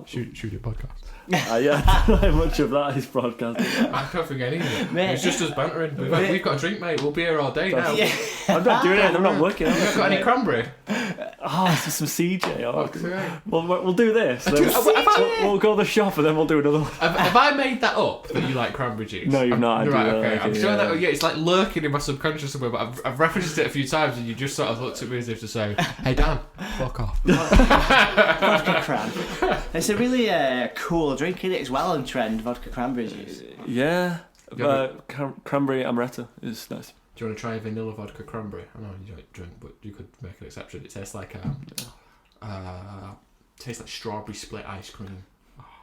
Shoot it podcast. Yeah, I don't know much of that is broadcasting. I can't forget any of it. Mate. It's just us bantering. We've got a drink, mate. We'll be here all day now. Yeah. I'm not doing it. I'm not working. Have you got any cranberry? It's just some CJ. Okay. We'll do this. Then we'll go to the shop and then we'll do another one. Have I made that up that you like cranberry juice? No, you've not. Right, okay. I'm sure that it's like lurking in my subconscious somewhere, but I've referenced it a few times and you just sort of looked at me as if to say, "Hey Dan, fuck off." Vodka cran. It's a really cool drink, isn't it? It's well on trend, vodka cranberry juice. Yeah. Cranberry amaretto is nice. Do you want to try vanilla vodka cranberry? I know you don't drink, but you could make an exception. It tastes like strawberry split ice cream.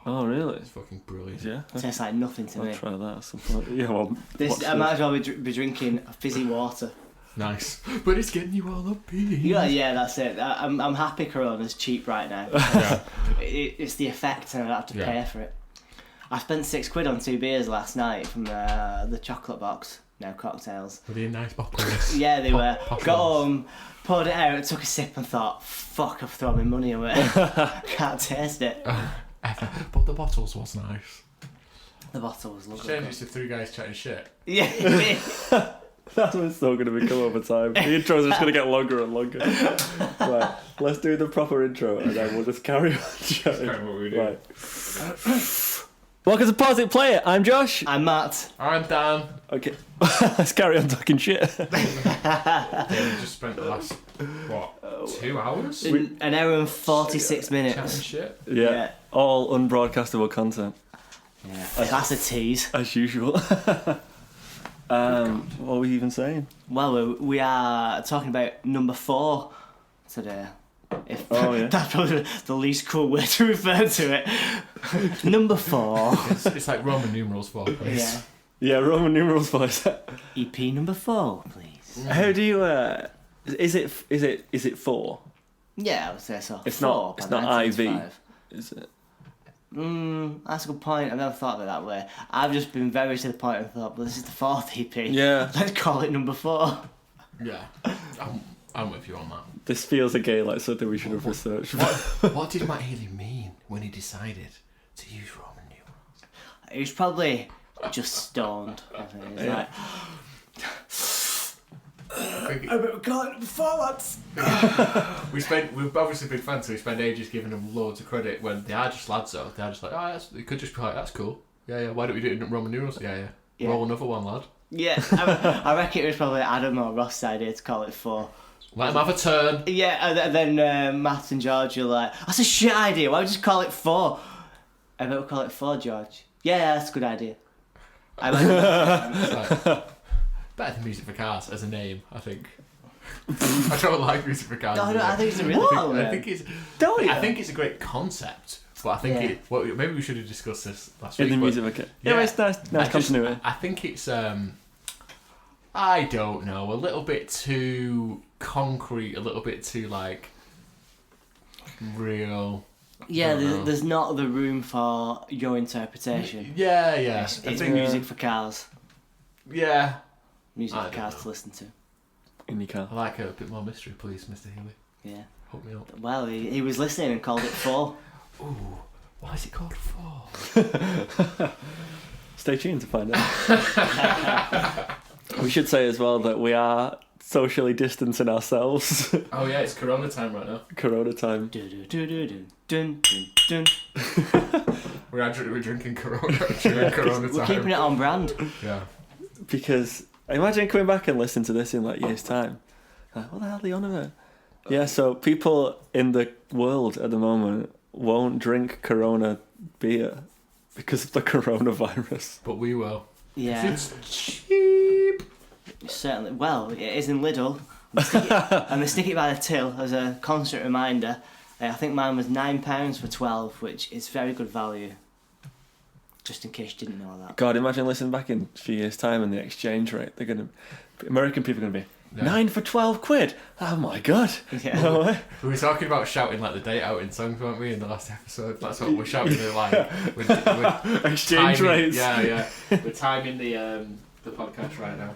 Oh really? It's fucking brilliant. Yeah. It tastes like nothing to me. I'll try that at some point. Yeah, well. I might as well be drinking fizzy water. Nice, but it's getting you all up here. Yeah, that's it. I'm happy Corona's cheap right now. Yeah. It's the effect, and I don't have to pay for it. I spent £6 on 2 beers last night from the chocolate box. No cocktails. Were they in nice bottles? Yeah, they were. Got home, poured it out, took a sip, and thought, "Fuck, I've thrown my money away. Can't taste it." But the bottles was nice. The bottle was lovely. Change it to 3 guys chatting shit. Yeah. That's what it's still going to become over time. The intros are just going to get longer and longer. Right, let's do the proper intro and then we'll just carry on chatting. That's kind of what we do. Right. Welcome to Pause It Play It. I'm Josh. I'm Matt. I'm Dan. Okay, let's carry on talking shit. Yeah, we just spent the last, 2 hours? An hour and 46 Chatting minutes. shit. Yeah, all unbroadcastable content. Yeah. That's a tease. As usual. What were we even saying? Well, we are talking about number 4 today. Yeah. That's probably the least cool way to refer to it. Number 4. It's like Roman numerals 4, please. Yeah. Yeah, Roman numerals voice. EP number 4, please. How do you? Is it 4? Yeah, I would say so. It's 4 not. It's by not IV. 1985. Is it? That's a good point. I've never thought of it that way. I've just been very to the point and thought, well, this is the 4th EP. Yeah. Let's call it number 4. Yeah. I'm with you on that. This feels again like something we should have researched. What did Matt Healy mean when he decided to use Roman numerals? He was probably just stoned. I think. He was like, I'm calling it before, lads. We've obviously been fans, so we spend ages giving them loads of credit when they are just lads, though. They are just like, it could just be like, that's cool. Yeah, why don't we do it in Roman numerals? Yeah. Roll another one, lad. Yeah, I reckon it was probably Adam or Ross's idea to call it 4. Let him have a turn. Yeah, and then Matt and George were like, that's a shit idea, why don't we just call it 4? I bet we'll call it 4, George. Yeah, that's a good idea. I like that. Better than Music for Cars as a name, I think. I don't like Music for Cars. No, I think it's a really cool name. I think it's a great concept, but I think maybe we should have discussed this last week. In the music, okay. Yeah, it's nice continuity. I think it's I don't know, a little bit too concrete, a little bit too like real. Yeah, there's not the room for your interpretation. Yeah. It's music for cars. Yeah. Music for cars to listen to. In your car. I like a bit more mystery, please, Mr. Healy. Yeah. Hook me up. Well, he was listening and called it 4. Ooh, why is it called 4? Stay tuned to find out. We should say as well that we are socially distancing ourselves. Oh yeah, it's Corona time right now. Corona time. We're drinking Corona during Corona time. We're keeping it on brand. Yeah. Because imagine coming back and listening to this in like years' time. Like, what the hell are they on about? Yeah, so people in the world at the moment won't drink Corona beer because of the coronavirus. But we will. Yeah. It's cheap. Certainly. Well, it is in Lidl. And they stick it by the till as a constant reminder. I think mine was £9 for 12, which is very good value. Just in case you didn't know that. God, imagine listening back in a few years' time and the exchange rate. American people are going to be 9 for 12 quid. Oh my God. Yeah. No way. We were talking about shouting like the date out in songs, weren't we, in the last episode? That's what we're shouting at, like with exchange rates. Yeah. We're timing the podcast right now.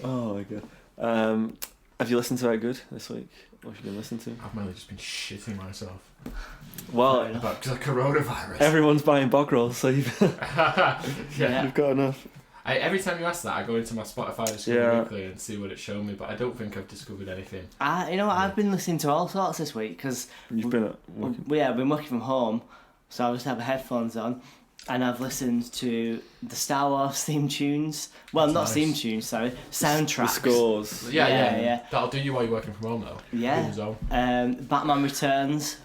Oh my God. Have you listened to Out Good this week? What you gonna listen to? I've mainly just been shitting myself Well, about the coronavirus. everyone's buying bog rolls, so you've Yeah. you've got enough. Every time you ask that, I go into my Spotify Discover Weekly and see what it's shown me, but I don't think I've discovered anything. You know what? I've been listening to all sorts this week because You've been I've been working from home, so I just have headphones on, and I've listened to the Star Wars theme tunes. Well, That's not nice. theme tunes, sorry, soundtracks. the scores. Yeah. That'll do you while you're working from home, though. Yeah. In the zone. Batman Returns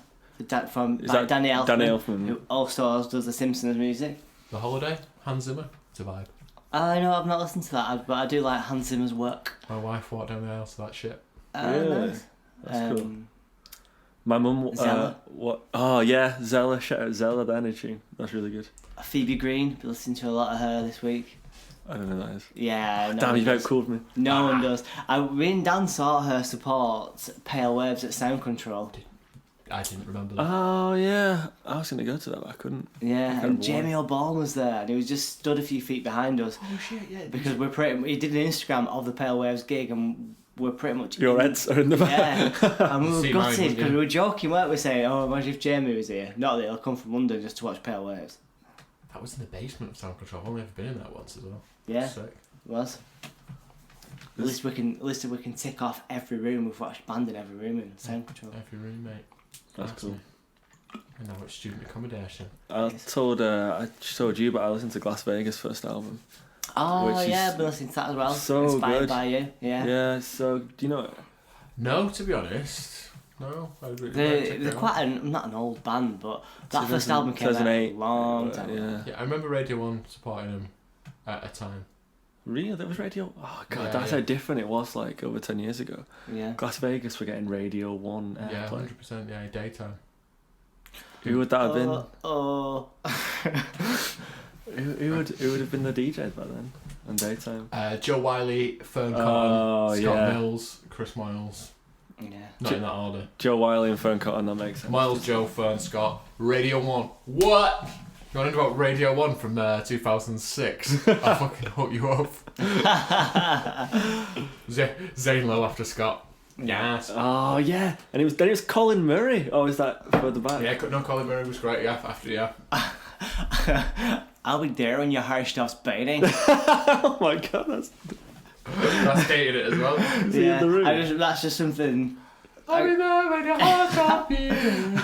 from Is that Danny Elfman, Danny Elfman? who also does the Simpsons music. The Holiday, Hans Zimmer, it's a vibe. I know I've not listened to that, but I do like Hans Zimmer's work. My wife walked down the aisle to that shit. Really? Nice. That's cool. My mum, Zella. what? Oh yeah, Zella. Shout out Zella, the energy. That's really good. Phoebe Green, been listening to a lot of her this week. I don't know who that is. Yeah, no Damn, one you've does. outcooled me. No one does. Me and Dan saw her support Pale Waves at Sound Control. I didn't remember that. Oh yeah, I was gonna go to that, but I couldn't. Yeah, Incredible. and Jamie O'Ball was there, and he was just stood a few feet behind us Oh shit, yeah. because he did an Instagram of the Pale Waves gig, and we're pretty much Your heads are in the back. Yeah, and we were See mine, gutted wouldn't because you? we were joking, weren't we? Saying, "Oh, imagine if Jamie was here." Not that he'll come from London just to watch Pale Waves. That was in the basement of Sound Control. I've only ever been in that once as well. Yeah, Sick. it was. At least we can tick off every room. We've watched band in every room in Sound Control. Every roommate. That's cool. And now it's student accommodation. I told you, but I listened to Las Vegas' first album. Oh Which yeah, is I've been listening to that as well. so Inspired good. by you. Yeah. Yeah. So do you know it? No, to be honest. No. They're quite not an old band, but that first 2000 album came out a 2008, long time ago. Yeah. Yeah, I remember Radio 1 supporting him at a time. Really? That was Radio? Oh god, Yeah, that's yeah. how different it was like over 10 years ago. Yeah. Las Vegas were getting Radio 1 Yeah, airplay. 100%. Yeah, daytime. Who would that have been? Oh. Who would have been the DJ by then? On daytime? Joe Wiley, Fern Cotton, Oh, Scott yeah. Mills, Chris Miles. Yeah. Not in that order. Joe Wiley and Fern Cotton, that makes sense. Miles, Joe, Fern, Scott, Radio 1. What? You want to know about Radio 1 from 2006? I'll fucking hook you up. Zane Lowe after Scott. Yes. Oh yeah, and it was Colin Murray. Oh, is that further back? Yeah, no, Colin Murray was great. Yeah, after I'll be there when your heart stops beating. Oh my god, that's That's dated it as well. Is he in the room? That's just something. I'll be there when your heart stops beating.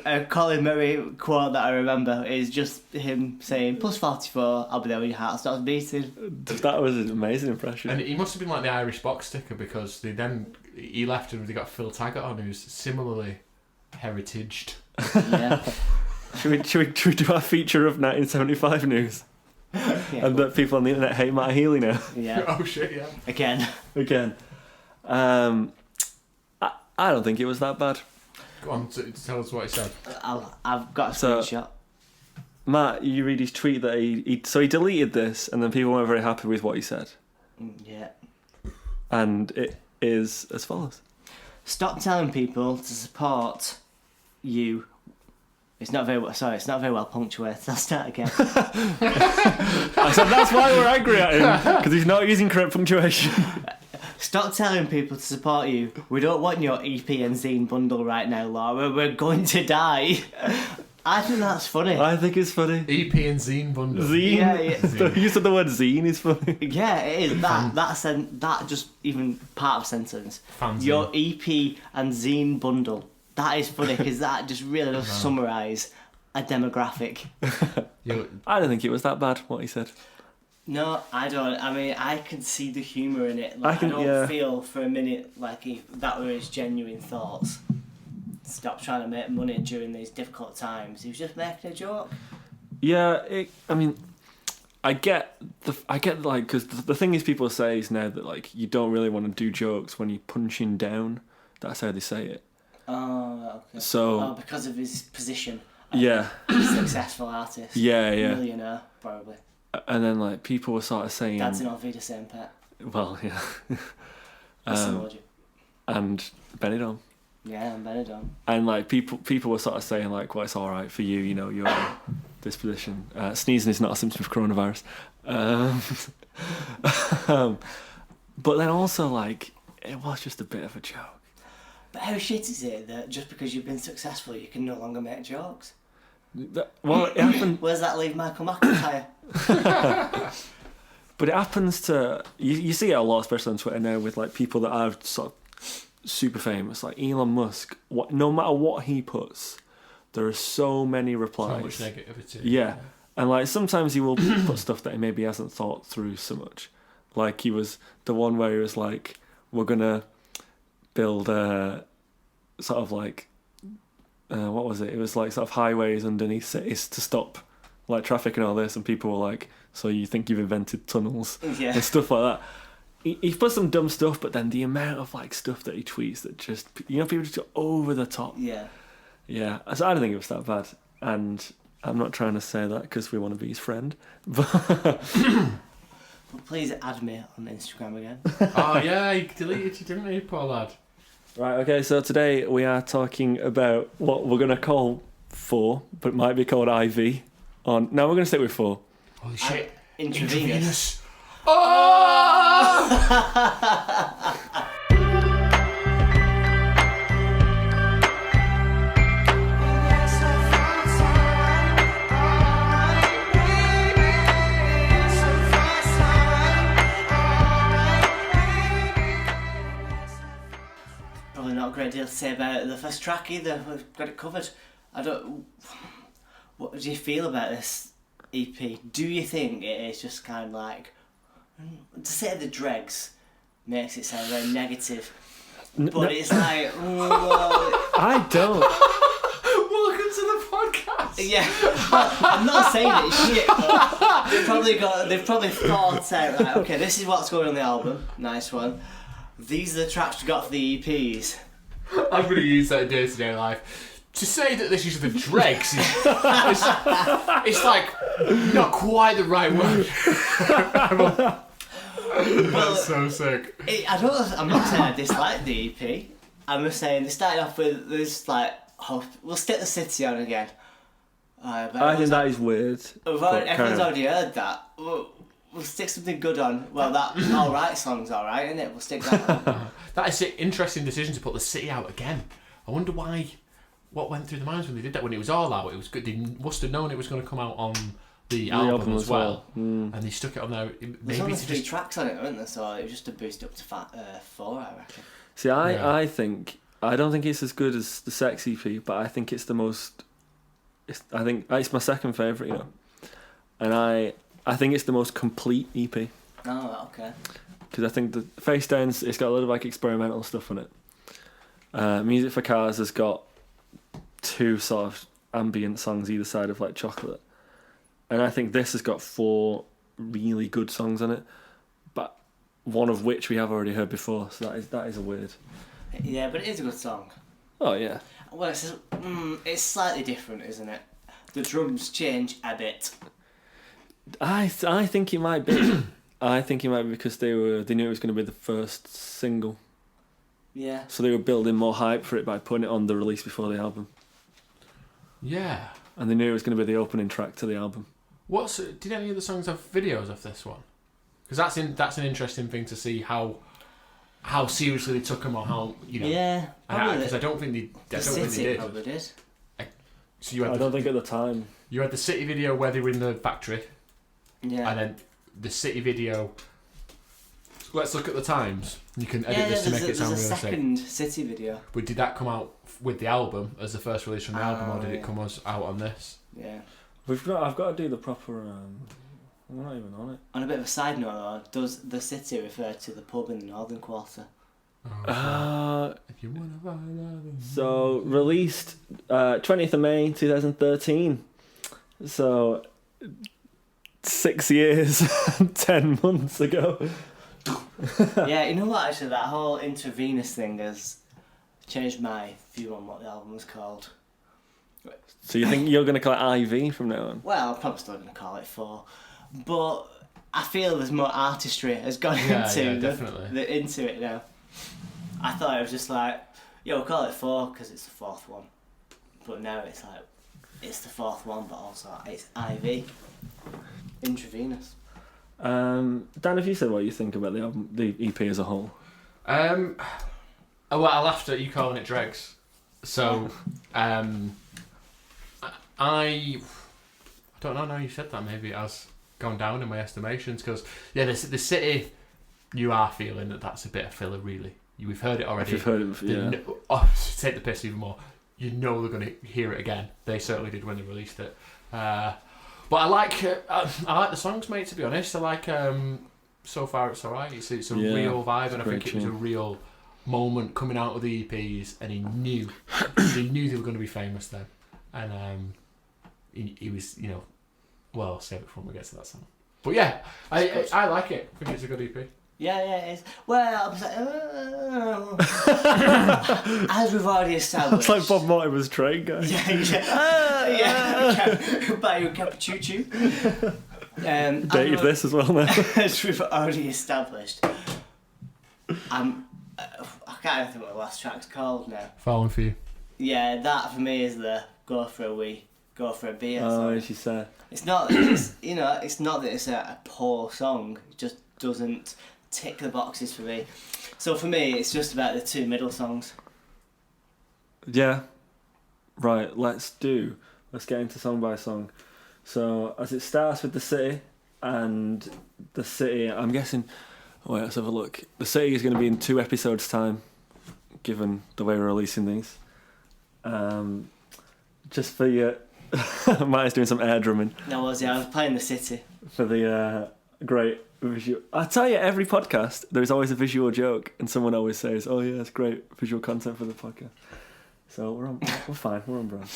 A Colin Murray quote that I remember is just him saying, +44, I'll be there when your heart stops beating. That was an amazing impression. And he must have been like the Irish box sticker because he left and they got Phil Taggart on, who's similarly heritaged. Yeah. Should we do our feature of 1975 news? Yeah. And that people on the internet hate Matt Healy now. Yeah. Oh shit, yeah. Again. I don't think it was that bad. Go on, tell us what he said. I've got a So- screenshot. Matt, you read his tweet that he deleted this, and then people weren't very happy with what he said. Yeah. And it is as follows. Stop telling people to support you. It's not very well punctuated. I'll start again. I said that's why we're angry at him, because he's not using correct punctuation. Stop telling people to support you. We don't want your EP and zine bundle right now, Laura. We're going to die. I think that's funny. I think it's funny. EP and zine bundle. Zine. Yeah. The use of the word zine is funny. Yeah, it is. That just even part of sentence. Fanzine. Your EP and zine bundle. That is funny because that just really does summarise a demographic. I don't think it was that bad what he said. No, I don't. I mean, I can see the humour in it. Like, I don't yeah. feel for a minute like that were his genuine thoughts. Stop trying to make money during these difficult times. He was just making a joke. Yeah, I get like, because the thing is, people say is now that like you don't really want to do jokes when you're punching down. That's how they say it. Oh, okay. So because of his position. yeah, Successful artist. yeah. Millionaire, probably. And then like people were sort of saying, Dad's in Vida Saint Pet. well, yeah, That's an emoji. and Benidorm. Yeah, and Benidorm. And like people were sort of saying like, well, it's all right for you, you know, you're in this position. Sneezing is not a symptom of coronavirus. But then also like, it was just a bit of a joke. But how shit is it that just because you've been successful, you can no longer make jokes? Well, it happened. Where's that leave Michael McIntyre? But it happens to you see it a lot, especially on Twitter now, with like people that are sort of super famous, like Elon Musk. No matter what he puts, there are so many replies. So much negativity. Yeah, and like sometimes he will put stuff that he maybe hasn't thought through so much. Like he was the one where he was like, "We're gonna build sort of like what was it? It was like sort of highways underneath cities to stop like traffic and all this," and people were like, "So you think you've invented tunnels?" Yeah. And stuff like that. He put some dumb stuff, but then the amount of like stuff that he tweets that just people just go over the top. Yeah. Yeah, so I don't think it was that bad, and I'm not trying to say that because we want to be his friend, but Well, please add me on Instagram again. Oh yeah, he deleted you, didn't he, poor lad? right. Okay, so today we are talking about what we're gonna call 4, but it might be called IV. Now we're gonna stick with 4. Holy shit! Intravenous. Oh! Probably not a great deal to say about the first track either. We've got it covered. What do you feel about this EP? Do you think it is just kind of like, to say the dregs makes it sound very negative, but it's like, I don't. Welcome to the podcast. yeah. I'm not saying it's shit, but they've probably thought out like, okay, this is what's going on the album. Nice one. These are the tracks we got for the EPs. I'm going to use that in day-to-day life. To say that this is the dregs is it's like not quite the right word. That's so sick. I'm not saying I dislike the EP. I'm just saying they started off with this like, we'll stick the city on again. I think that is weird. Everyone's already heard that. We'll stick something good on. Well, that alright song's alright, isn't it? We'll stick that on. That is an interesting decision to put the city out again. I wonder why. What went through the minds when they did that? When it was all out, it was good. They must have known it was going to come out on the album as well, and they stuck it on there. There's only 3 tracks on it, weren't there? So it was just to boost up to 4, I reckon. See, I don't think it's as good as the Sex EP, but I think it's the most. I think it's my second favourite, you know, and I think it's the most complete EP. Oh, okay. Because I think the Face Downs, it's got a lot of like experimental stuff on it. Music for Cars has got 2 sort of ambient songs either side of like Chocolate, and I think this has got 4 really good songs on it, but one of which we have already heard before. So that is a weird. Yeah, but it is a good song. Oh yeah. Well, it's slightly different, isn't it? The drums change a bit. I think it might be. I think it might be because they knew it was going to be the first single. Yeah. So they were building more hype for it by putting it on the release before the album. Yeah. And they knew it was going to be the opening track to the album. Did any of the songs have videos of this one? Because that's an interesting thing to see how seriously they took them, or how Yeah. Because I don't think they did. Probably did. So you had I don't think at the time. You had the City video where they were in the factory. Yeah. And then the City video. Let's look at the times. You can edit this to make it sound there's a realistic. second City video. But did that come out with the album as the first release from the album, or did it yeah. come out on this? Yeah. I've got to do the proper. I'm not even on it. On a bit of a side note, though, does the city refer to the pub in the Northern Quarter? If you wanna find out. So released 20th of May 2013. So 6 years, 10 months ago. Yeah, you know what? Actually, that whole intravenous thing has changed my view on what the album was called. So you think you're going to call it IV from now on? Well, I'm probably still going to call it 4, but I feel there's more artistry has gone into it now. I thought it was just like, we'll call it 4 because it's the 4th one, but now it's like it's the 4th one, but also it's IV, intravenous. Dan, have you said what you think about the album, the EP as a whole? I Well, I laughed at you calling it dregs. So, I don't know. Now you said that, maybe it has gone down in my estimations. Because the city, you are feeling that's a bit of filler, really. We've heard it already. You've heard it before, yeah. To take the piss even more, you know they're going to hear it again. They certainly did when they released it. But I like the songs, mate. To be honest, I like. So far, it's alright. It's a real vibe, and I think it was a real moment coming out of the EPs, and he knew they were going to be famous then, and he was, well, I'll save it for when we get to that song. But yeah, I like it. I think it's a good EP. Yeah, it is. Well, I was like, as we've already established. It's like Bob Mortimer's train guy. Yeah. Buy you a cappuccino. Date this as well now. As we've already established, I can't even think what the last track's called now. Fallingforyou. Yeah, that for me is the go for a wee, go for a beer. Oh, as you say. It's not that it's a poor song. It just doesn't tick the boxes for me. So for me, it's just about the two middle songs. Yeah. Right. Let's get into song by song. So as it starts with the city, and the city, I'm guessing. Wait, let's have a look. The city is going to be in 2 episodes' time, given the way we're releasing these. Just for you, Matt's doing some air drumming. I was playing the city for the great visual. I tell you, every podcast there is always a visual joke, and someone always says, "Oh yeah, it's great visual content for the podcast." So we're fine. We're on brand.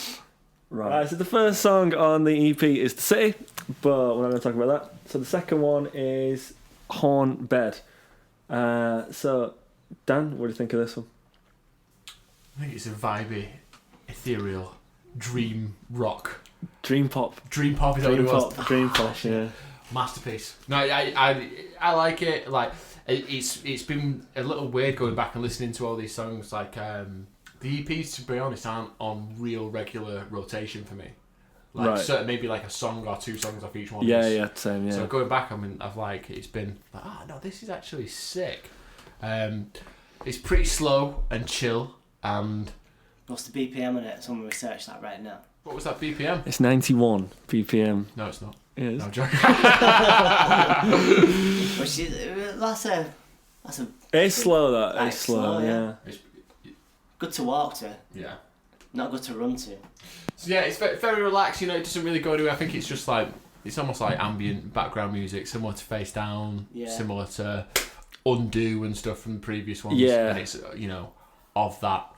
Right, so the first song on the EP is The City, but we're not going to talk about that. So the second one is Horn Bed. So, Dan, what do you think of this one? I think it's a vibey, ethereal, dream rock. Dream pop. Dream pop is what it was. Dream pop, yeah. Masterpiece. No, I like it. Like, it's been a little weird going back and listening to all these songs, like... the EPs, to be honest, aren't on real regular rotation for me. Like maybe like a song or 2 songs off each one. Yeah, same. Yeah. So going back, it's been like, no, this is actually sick. It's pretty slow and chill. And what's the BPM on it? Someone research that right now. What was that BPM? It's 91 BPM. No, it's not. It is. No, I'm joking. Which is that's a. It's slow. That it's slow. Yeah. It's good to walk to. Yeah. Not good to run to. So yeah, it's very relaxed. It doesn't really go anywhere. I think it's just like it's almost like ambient background music, similar to Face Down, similar to Undo and stuff from the previous ones. Yeah. And it's of that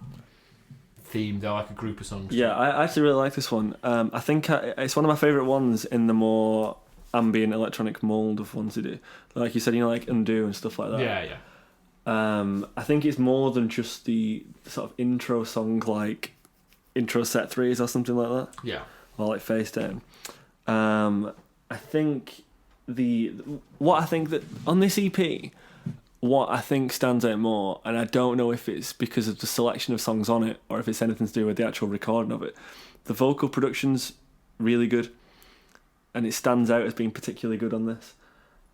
theme. They're like a group of songs. Yeah, I actually really like this one. I think it's one of my favourite ones in the more ambient electronic mould of ones they do. Like you said, like Undo and stuff like that. Yeah. I think it's more than just the sort of intro song, like intro set 3s or something like that. Yeah. Or like Face Down. I think what I think that on this EP, what I think stands out more, and I don't know if it's because of the selection of songs on it or if it's anything to do with the actual recording of it, the vocal production's really good, and it stands out as being particularly good on this.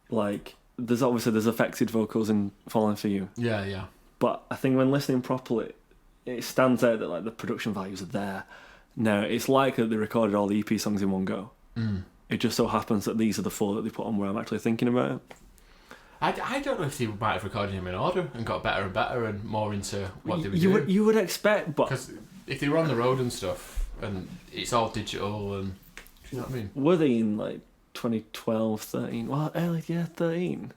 Like, there's affected vocals in Fallingforyou. Yeah. But I think when listening properly, it stands out that like the production values are there. Now, it's likely that they recorded all the EP songs in one go. It just so happens that these are the 4 that they put on where I'm actually thinking about it. I don't know if they might have recorded them in order and got better and better and more into what they were doing. You would expect, but... Because if they were on the road and stuff, and it's all digital, and... Do you know what I mean? Were they in, like, 2012, 13? Well, early, 13. I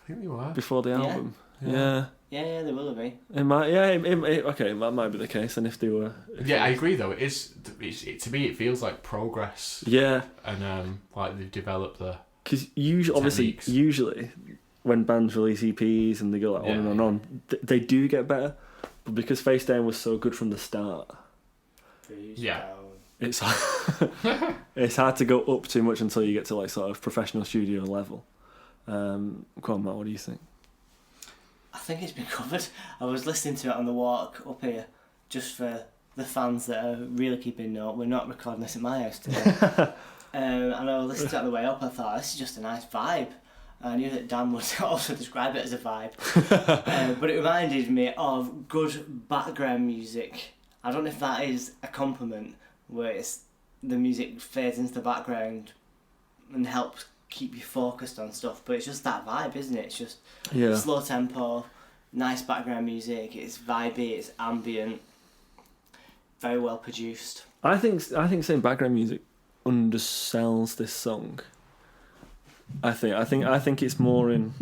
think they were. Before the album. Yeah. Yeah, they will be. It might, okay, that might be the case, and if they were... I agree, though. To me, it feels like progress. Yeah. And, like, they've developed the... Because usually, when bands release EPs and they go like on and on, they do get better. But because Face Down was so good from the start... It's hard to go up too much until you get to like sort of professional studio level. Come on, Matt, what do you think? I think it's been covered. I was listening to it on the walk up here, just for the fans that are really keeping note. We're not recording this at my house today. And I was listening to it on the way up. I thought, this is just a nice vibe. I knew that Dan would also describe it as a vibe. But it reminded me of good background music. I don't know if that is a compliment, where it's the music fades into the background and helps keep you focused on stuff, but it's just that vibe, isn't it? It's just slow tempo, nice background music, it's vibey, it's ambient, very well produced. I think saying background music undersells this song. I think it's more in.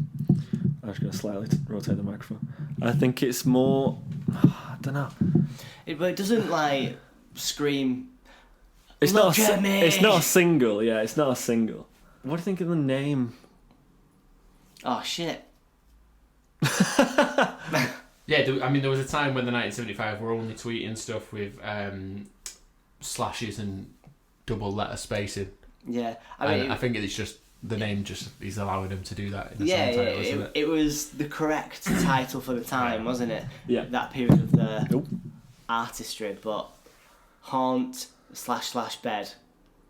I'm just going to slightly rotate the microphone. I think it's more. I don't know. But it doesn't like scream. It's Look not. at me! It's not a single. Yeah, it's not a single. What do you think of the name? Oh shit. Yeah, there was a time when the 1975 were only tweeting stuff with slashes and double letter spacing. Yeah, I think it's just the name is allowing them to do that in the song title, isn't it? It was the correct title for the time, wasn't it? Yeah. That period of the artistry, but Haunt / Bed.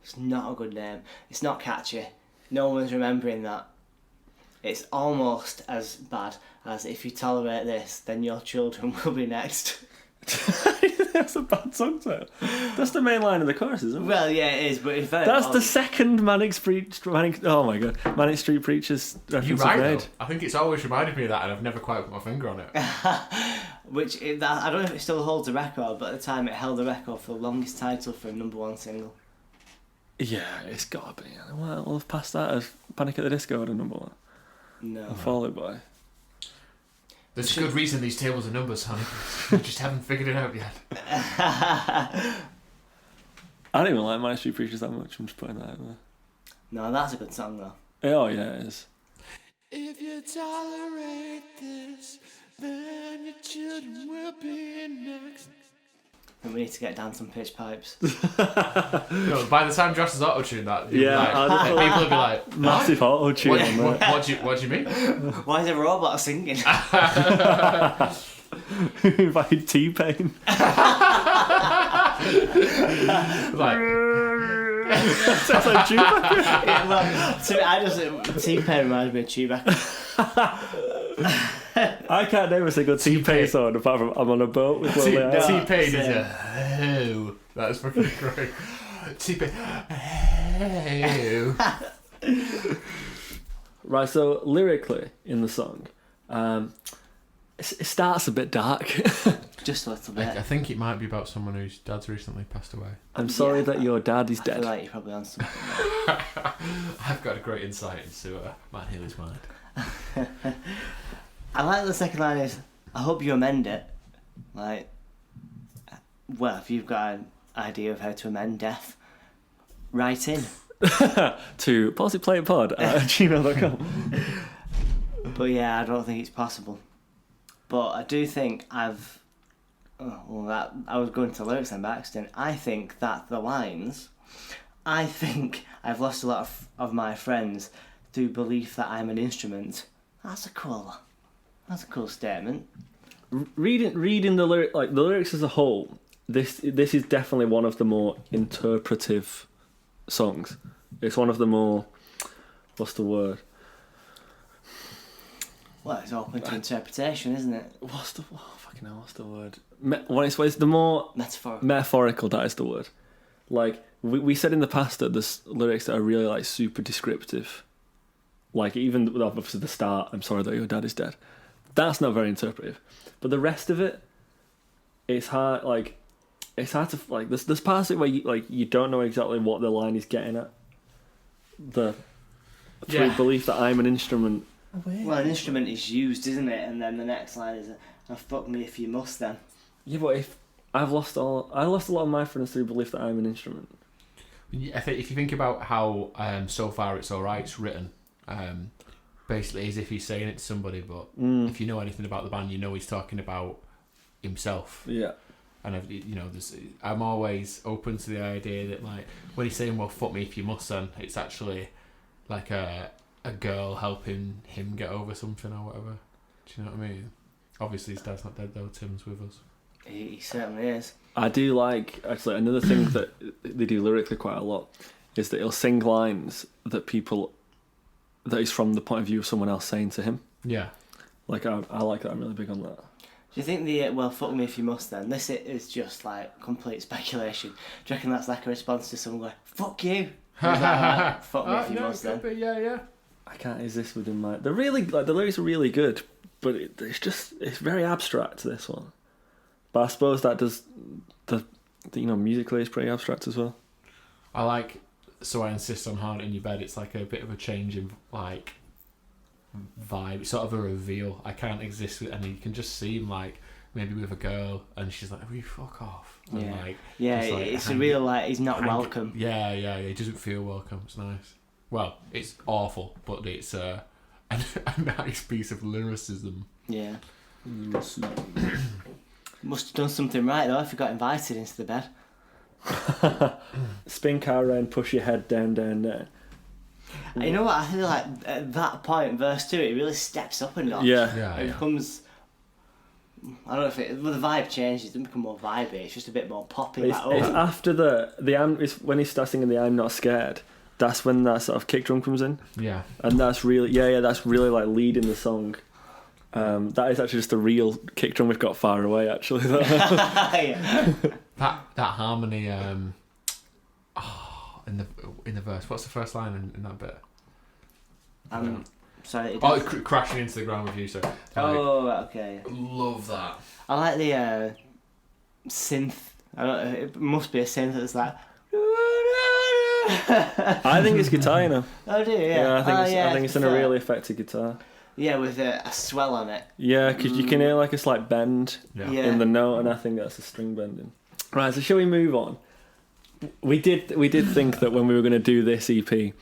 It's not a good name. It's not catchy. No one's remembering that. It's almost as bad as If You Tolerate This, Then Your Children Will Be Next. That's a bad song title. That's the main line of the chorus, isn't it? Well, yeah, it is, but it's very That's odd. the second Manic Street Preachers reference You're right, made. though. I think it's always reminded me of that, and I've never quite put my finger on it. I don't know if it still holds the record, but at the time it held the record for the longest title for a #1 single. Yeah, it's gotta be. Well, we'll have passed that as Panic at the Disco had a #1. No. And followed by. There's a good reason these tables are numbers, honey. You just haven't figured it out yet. I don't even like Manic Street Preachers that much. I'm just putting that out there. No, that's a good song though. Oh yeah, it is. If you tolerate this, then your children will be next. And we need to get down some pitch pipes. By the time Josh has auto-tuned that, people will be like, massive auto tune on that. What do you mean? Why is a robot singing? By T-Pain. Sounds like Chewbacca. Yeah, well, T-Pain reminds me of Chewbacca. I can't name a single T-Pain song apart from I'm on a boat with Lonely Eyes. T-Pain is a that is fucking great. T-Pain Right, so lyrically in the song, it starts a bit dark. Just a little bit. I think it might be about someone whose dad's recently passed away. I'm sorry that your dad is I dead. feel like you're probably on something. I've got a great insight into Matt Healy's mind. I like the second line is, I hope you amend it. Like, well, if you've got an idea of how to amend death, write in. To positplaypod@gmail.com. But yeah, I don't think it's possible. But I do think I was going to lyrics then by accident. I think that the lines, I think I've lost a lot of my friends through belief that I'm an instrument. That's a cool statement. Reading the lyric, like the lyrics as a whole, this is definitely one of the more interpretive songs. It's one of the more, what's the word? Well, it's open to interpretation, isn't it? What's the word? It's the more metaphorical. That is the word. Like we said in the past that there's lyrics that are really like super descriptive. Like even obviously the start, I'm sorry that your dad is dead. That's not very interpretive. But the rest of it, it's hard. Like it's hard to like. There's parts of it where you don't know exactly what the line is getting at. Through belief that I'm an instrument. Well, an instrument is used, isn't it? And then the next line is, "Fuck me if you must." Then. Yeah, but if I lost a lot of my friends through belief that I'm an instrument. I think if you think about how So Far It's Alright's written, basically as if he's saying it to somebody, but if you know anything about the band, you know he's talking about himself. Yeah. And I'm always open to the idea that like when he's saying, "Well, fuck me if you must," then it's actually like a girl helping him get over something or whatever. Do you know what I mean? Obviously his dad's not dead though. Tim's with us. He certainly is. I do like, actually, another thing that they do lyrically quite a lot is that he'll sing lines that people that is from the point of view of someone else saying to him. Yeah. Like I like that. I'm really big on that. Do you think the well, fuck me if you must then? This is just like complete speculation. Do you reckon that's like a response to someone going, fuck you? Or is that like, fuck me if you must then? Yeah. I can't exist within my. They're really like the lyrics are really good, but it's very abstract. This one, but I suppose that does the musically it's pretty abstract as well. I like. So I insist on hard in your bed. It's like a bit of a change in like vibe. It's sort of a reveal. I can't exist with, and you can just see him like maybe with a girl, and she's like, "Oh, you fuck off." And Yeah, like, yeah. just, like, It's a real like he's not welcome. Yeah. He doesn't feel welcome. It's nice. Well, it's awful, but it's a nice piece of lyricism. Yeah. Must have done something right though if you got invited into the bed. Spin car around, push your head down. You know what? I feel like at that point, verse 2, it really steps up a notch. Yeah. It becomes. I don't know if the vibe changes. It doesn't become more vibey. It's just a bit more poppy. It's after the it's when he starts singing the "I'm Not Scared." That's when that sort of kick drum comes in. Yeah. And that's really that's really like leading the song. That is actually just a real kick drum we've got far away actually. Yeah. That harmony in the verse. What's the first line in that bit? Sorry. Crashing into the ground with you. So. Okay. Love that. I like the synth. I don't know. It must be a synth that's like. I think it's guitar, you know. Oh, do you? Yeah. Yeah, I think it's in a really effective guitar. Yeah, with a swell on it. Yeah, because you can hear like a slight bend in the note, and I think that's a string bending. Right, so shall we move on? We did think that when we were going to do this EP,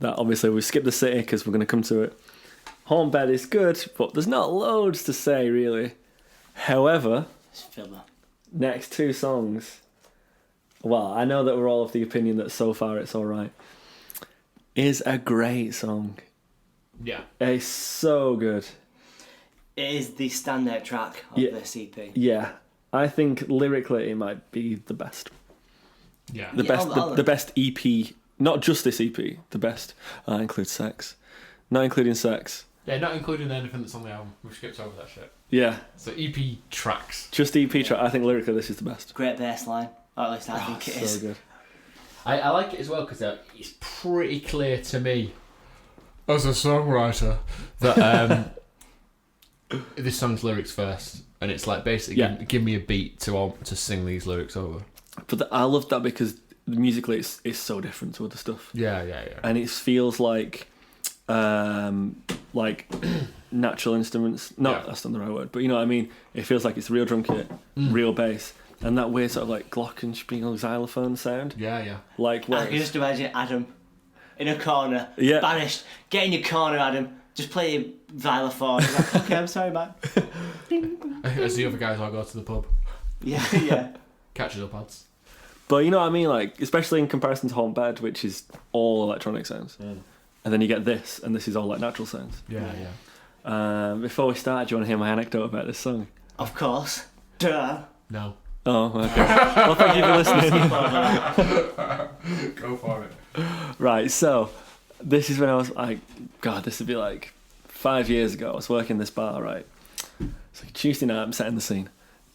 that obviously we skip the city because we're going to come to it. Home Bed is good, but there's not loads to say really. However, It's filler. next two songs. Well, I know that we're all of the opinion that so far it's all right. Is a great song. Yeah. It's so good. It is the standout track of this EP. Yeah, I think lyrically it might be the best. Yeah. The best EP, not just this EP. The best includes sex, not including sex. Yeah, not including anything that's on the album. We've skipped over that shit. Yeah. So EP tracks. Just EP track. I think lyrically this is the best. Great bass line. Or at least I think it is. So good. I like it as well because it's pretty clear to me as a songwriter that this song's lyrics first, and it's like basically give me a beat to sing these lyrics over. But I love that because musically it's so different to other stuff. Yeah. And it feels like natural instruments. That's not the right word, but you know what I mean. It feels like it's real drum kit, real bass. And that weird sort of like glockenspiel xylophone sound. Yeah. Like I can just imagine Adam in a corner, banished. Get in your corner, Adam. Just play your xylophone. He's like, okay, I'm sorry, man. As the other guys all go to the pub. Yeah. Catches up ads. But you know what I mean, like especially in comparison to Home Bed, which is all electronic sounds, and then you get this, and this is all like natural sounds. Yeah. Before we start, do you want to hear my anecdote about this song? Of course. Duh. No. Oh, okay. Well, thank you for listening. Go for it. Right, so this is when I was like, God, this would be like 5 years ago. I was working this bar, right? It's like Tuesday night. I'm setting the scene.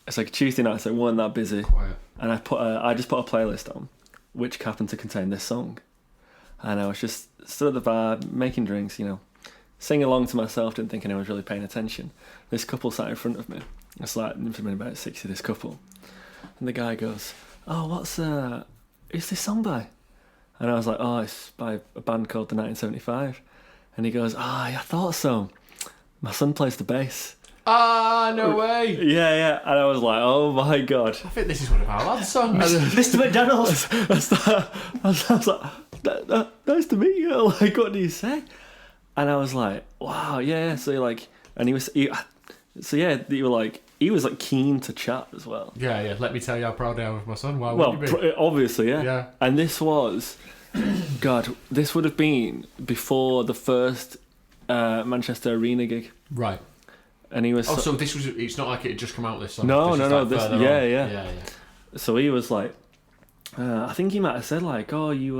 It's like Tuesday night, so we weren't that busy. Quiet. And I just put a playlist on, which happened to contain this song. And I was just stood at the bar making drinks, you know, singing along to myself. Didn't think anyone was really paying attention. This couple sat in front of me. It's like there's been about 60. This couple. And the guy goes, "Oh, who's this song by?" And I was like, "Oh, it's by a band called the 1975." And he goes, I thought so. My son plays the bass." Ah, no way. Yeah. And I was like, oh my God. I think this is one of our lads' songs. Mr. McDonald's. I was like, nice to meet you. Like, what do you say? And I was like, wow, yeah. So you're like, and he was like, he was like keen to chat as well. Yeah. Let me tell you how proud I am of my son. Why well, would you be? Obviously, yeah. Yeah. And this was, God, this would have been before the first Manchester Arena gig. Right. And he was. Oh, so this was. It's not like it had just come out this song. No. Yeah. So he was like, I think he might have said like, "Oh, are you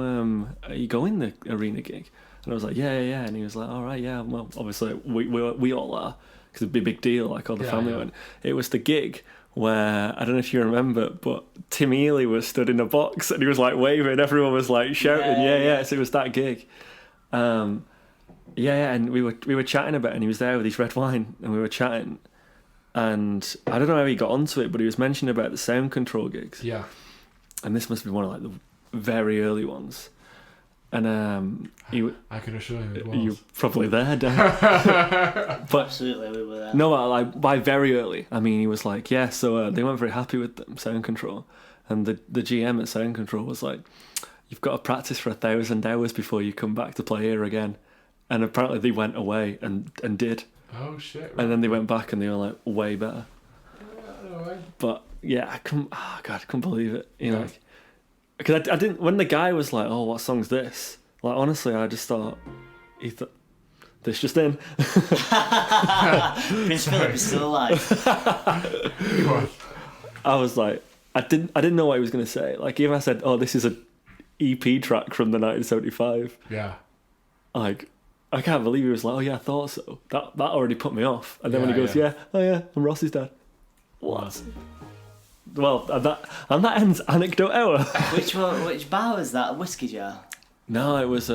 going the arena gig?" And I was like, "Yeah." And he was like, "All right, yeah." Well, obviously we all are, because it'd be a big deal. Like all the family went. It was the gig where, I don't know if you remember, but Tim Healy was stood in a box and he was like waving. Everyone was like shouting, yeah. So it was that gig. And we were chatting about it, and he was there with his red wine, and we were chatting. And I don't know how he got onto it, but he was mentioning about the sound control gigs. Yeah. And this must be one of like the very early ones. And I can assure you it was. You're probably there, Dan. But Absolutely, we were there. no, like by very early. I mean, he was like, yeah. So they weren't very happy with them sound control, and the GM at sound control was like, "You've got to practice for 1,000 hours before you come back to play here again." And apparently they went away and did. Oh shit! Right. And then they went back and they were like way better. No way. But yeah, I couldn't believe it. You know, because I didn't. When the guy was like, "Oh, what song's this?" Like honestly, I just thought he thought this just in. Prince Philip is still alive. I was like, I didn't know what he was gonna say. Like even I said, "Oh, this is a EP track from the 1975." Yeah. Like, I can't believe he was like, "Oh yeah, I thought so." That already put me off. And then when he goes, "Yeah, oh yeah, I'm Ross's dad." What? Well, and that ends anecdote hour. Which bar was that? A whiskey jar? No, it was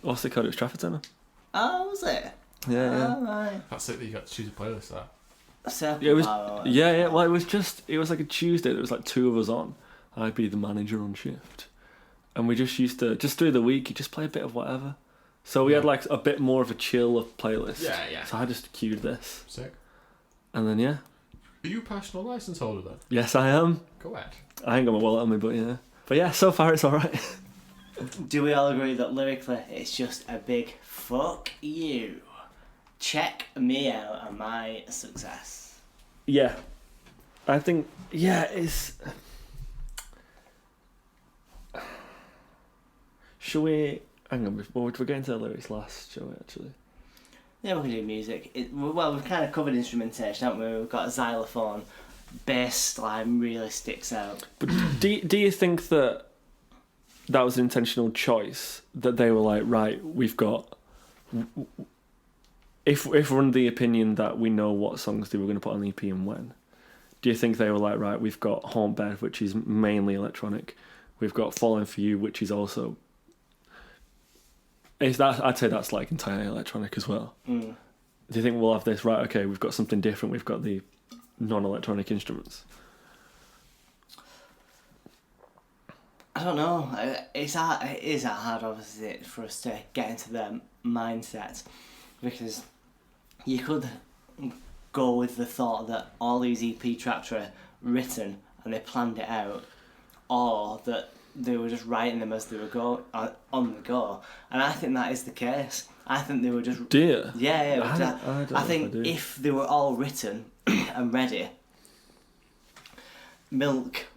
what's it called? It was Trafford Centre. Oh, was it? Yeah. Oh, right. That's it. You got to choose a playlist there. Yeah, it was. Yeah. Well, it was like a Tuesday. There was like two of us on. I'd be the manager on shift, and we just used to through the week. You just play a bit of whatever. So we had like a bit more of a chill playlist. Yeah. So I just queued this. Sick. And then Are you a personal license holder then? Yes, I am. Go ahead. I ain't got my wallet on me, but yeah. But yeah, so far it's alright. Do we all agree that lyrically it's just a big fuck you? Check me out and my success. Yeah. I think, it's... Shall we... Hang on, we're getting to the lyrics last, shall we, actually? Yeah, we can do music. Well, we've kind of covered instrumentation, haven't we? We've got a xylophone. Bass line really sticks out. But do you think that was an intentional choice? That they were like, right, we've got... If we're under the opinion that we know what songs they were going to put on the EP and when, do you think they were like, right, we've got Haunt Bed, which is mainly electronic. We've got Fallingforyou, which is also... I'd say that's like entirely electronic as well. Mm. Do you think we'll have this, right, okay, we've got something different, we've got the non-electronic instruments? I don't know. It is hard, obviously, for us to get into their mindset, because you could go with the thought that all these EP tracks were written and they planned it out, or that they were just writing them as they were on the go, and I think that is the case. I think they were just... Do you? Yeah. I think do. if they were all written and ready, Milk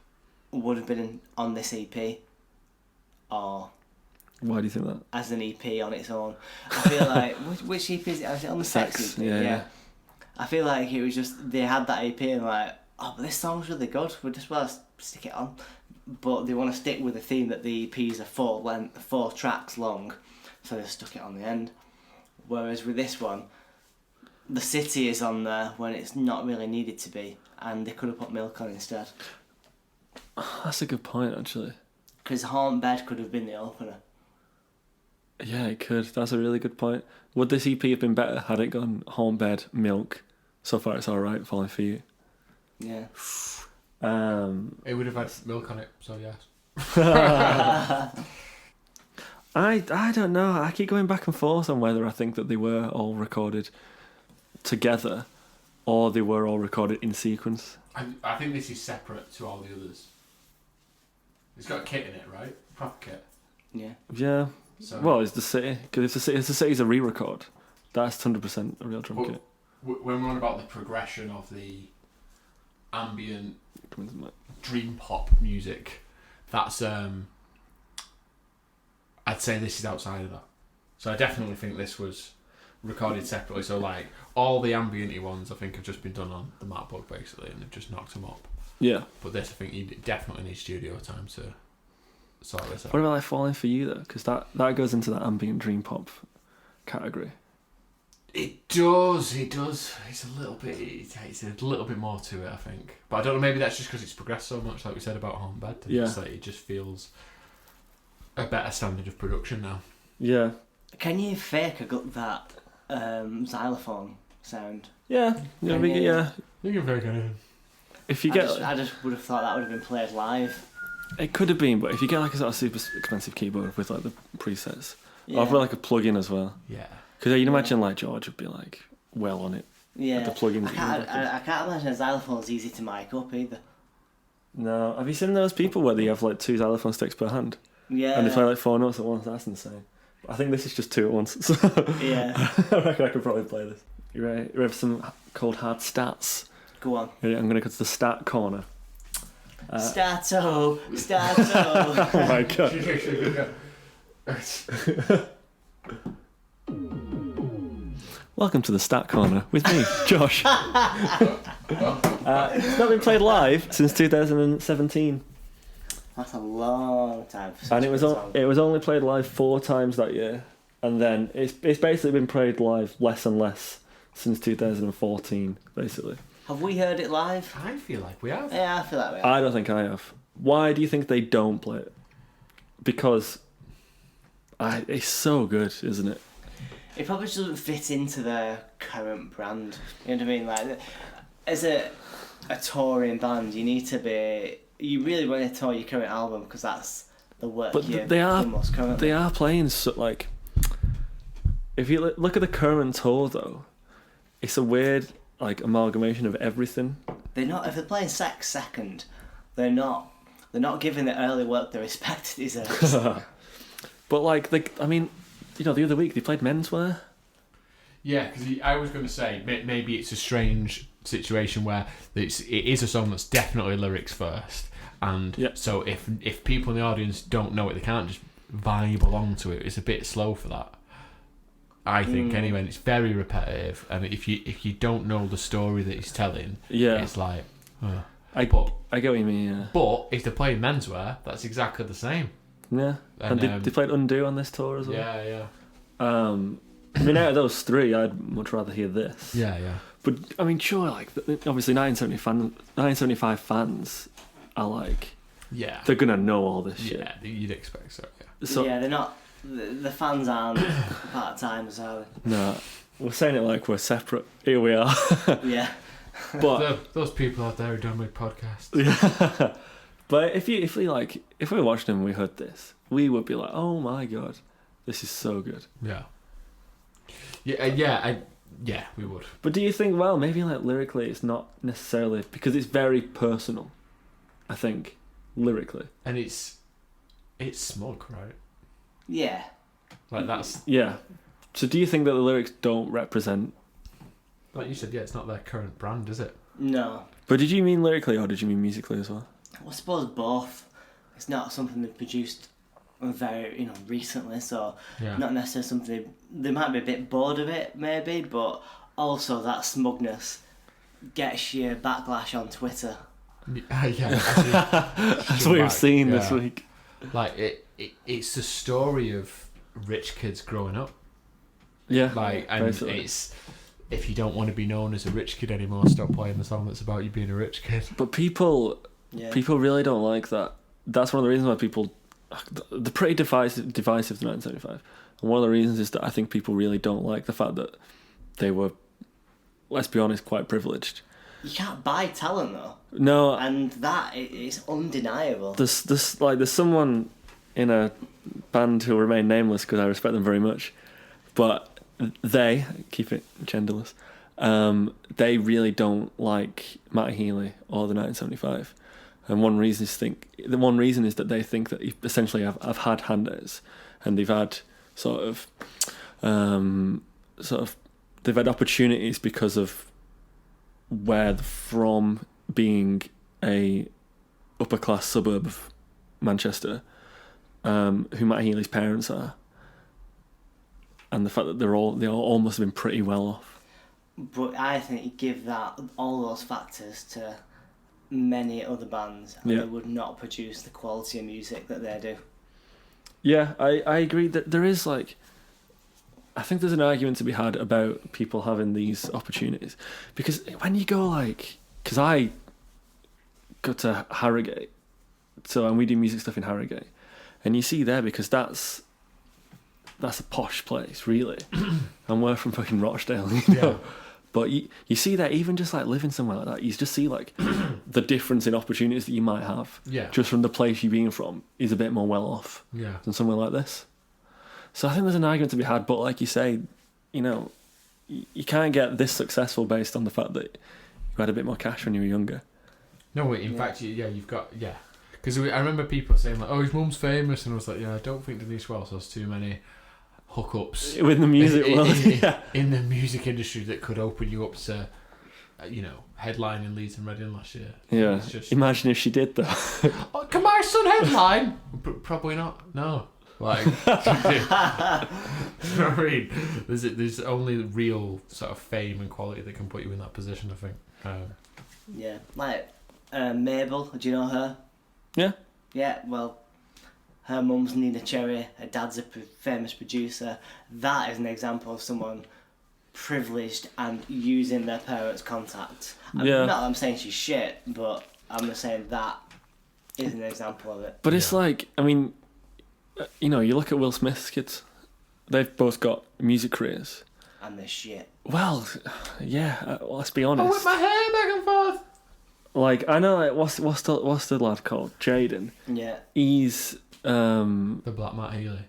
would have been on this EP, or... Why do you think that? As an EP on its own. I feel like... which EP is it? Is it on the Sex EP? Yeah. I feel like it was just... They had that EP and like, oh, but this song's really good. We'll just stick it on. But they want to stick with the theme that the EPs are 4 tracks long, so they stuck it on the end. Whereas with this one, the city is on there when it's not really needed to be, and they could have put Milk on instead. That's a good point, actually. Because Haunt Bed could have been the opener. Yeah, it could. That's a really good point. Would this EP have been better had it gone Haunt Bed, Milk, So Far It's Alright, Fallingforyou? Yeah. It would have had Milk on it, so yes. I don't know. I keep going back and forth on whether I think that they were all recorded together or they were all recorded in sequence. I think this is separate to all the others. It's got a kit in it, right? Proper kit. Yeah. Yeah. So, well, it's the city. Because if the city's a re-record, that's 100% a real drum kit. When we're on about the progression of the ambient dream pop music, that's I'd say this is outside of that. So I definitely think this was recorded separately. So like all the ambient-y ones I think have just been done on the MacBook basically, and they've just knocked them up. Yeah. But this, I think you definitely need studio time to sort this out. What about like Fallingforyou though? Because that goes into that ambient dream pop category. It does. It's a little bit. It takes a little bit more to it, I think. But I don't know. Maybe that's just because it's progressed so much, like we said about Home Bed. Yeah. Like it just feels a better standard of production now. Yeah. Can you fake that xylophone sound? Yeah. Yeah. Yeah. You can fake anything. If you I just would have thought that would have been played live. it could have been, but if you get like a sort of super expensive keyboard with like the presets, Yeah. or with like a plug-in as well. Yeah. Because you'd imagine like George would be like well on it. Yeah. With the plugins. I can't imagine a xylophone's easy to mic up either. No. Have you seen those people where they have like 2 xylophone sticks per hand? Yeah. And they play like 4 notes at once? That's insane. I think this is just 2 at once. So Yeah. I reckon I could probably play this. You ready? You ready for some cold hard stats? Go on. Ready? I'm going to go to the stat corner. Stato. Oh my god. Welcome to the stat corner with me, Josh. It's not been played live since 2017. That's a long time. For such And a it was good song. it was only played live 4 times that year, and then it's basically been played live less and less since 2014, basically. Have we heard it live? I feel like we have. Yeah, I feel that way. I don't think I have. Why do you think they don't play it? Because it's so good, isn't it? It probably just doesn't fit into their current brand. You know what I mean? Like, as a touring band, you really want to tour your current album because that's the work But you've they are done most currently. they are playing like. If you look at the current tour though, it's a weird like amalgamation of everything. They're not. If they're playing Sex Second, they're not giving the early work the respect it deserves. But like the other week they played Menswear. Yeah, because I was going to say maybe it's a strange situation where it is a song that's definitely lyrics first, and so if people in the audience don't know it, they can't just vibe along to it. It's a bit slow for that. I think anyway, and it's very repetitive. And if you don't know the story that he's telling, it's like. I get what you mean. Yeah. But if they're playing Menswear, that's exactly the same. Yeah, and they played Undo on this tour as well. Yeah. I mean, out of those 3, I'd much rather hear this. Yeah. But I mean, sure, like obviously 1975 fans are like, they're gonna know all this shit. Yeah, you'd expect so. Yeah. So yeah, they're not. The fans aren't part time, so. no, we're saying it like we're separate. Here we are. Yeah. But those people out there who don't make podcasts. yeah. But if we were watching them and we heard this, we would be like, oh my god, this is so good. Yeah, we would. But do you think, well, maybe like lyrically it's not necessarily, because it's very personal, I think, lyrically. And it's smug, right? Yeah. Like that's... Yeah. So do you think that the lyrics don't represent... Like you said, it's not their current brand, is it? No. But did you mean lyrically or did you mean musically as well? I suppose both. It's not something they've produced very, recently, so not necessarily something they might be a bit bored of it, maybe, but also that smugness gets you backlash on Twitter. That's what we've seen this week. Like it's the story of rich kids growing up. Yeah, like, and basically. It's if you don't want to be known as a rich kid anymore, stop playing the song that's about you being a rich kid. But people really don't like that. That's one of the reasons why people. They're pretty divisive to 1975, and one of the reasons is that I think people really don't like the fact that they were, let's be honest, quite privileged. You can't buy talent though. No, and that is undeniable. There's someone in a band who'll remain nameless because I respect them very much, but they keep it genderless. They really don't like Matty Healy or the 1975. And one reason is that they think that essentially have had handouts, and they've had they've had opportunities because of where they're from, being a upper class suburb of Manchester, who Matt Healy's parents are, and the fact that they all must have been pretty well off. But I think you give all those factors to many other bands, and Yeah. they would not produce the quality of music that they do. Yeah, I agree that there is like, I think there's an argument to be had about people having these opportunities, because when you go like, because I go to Harrogate, and we do music stuff in Harrogate, and you see there, because that's a posh place really, and we're from fucking Rochdale, you know. Yeah. But you see that even just like living somewhere like that, you just see like the difference in opportunities that you might have. Yeah. Just from the place you're being from is a bit more well off. Yeah. Than somewhere like this. So I think there's an argument to be had, but like you say, you know, you can't get this successful based on the fact that you had a bit more cash when you were younger. No, in fact, you've got because I remember people saying like, "Oh, his mum's famous," and I was like, "Yeah, I don't think Denise Wells has too many hookups With the music world, in the music industry that could open you up to, headlining Leeds and Reading last year." Yeah. It's just, Imagine if she did though. oh, can my son headline? Probably not. No. Like, you know what I mean? There's only real sort of fame and quality that can put you in that position, I think. Yeah, like Mabel, do you know her? Yeah. Yeah, well, her mum's Nina Cherry, her dad's a famous producer. That is an example of someone privileged and using their parents' contacts. Yeah. Not that I'm saying she's shit, but I'm just saying that is an example of it. But it's like, I mean, you know, you look at Will Smith's kids, they've both got music careers. And they're shit. Well, yeah, let's be honest. I whip my hair back and forth. Like, I know, like, what's the lad called? Jaden. Yeah. He's The Black Matt Healy.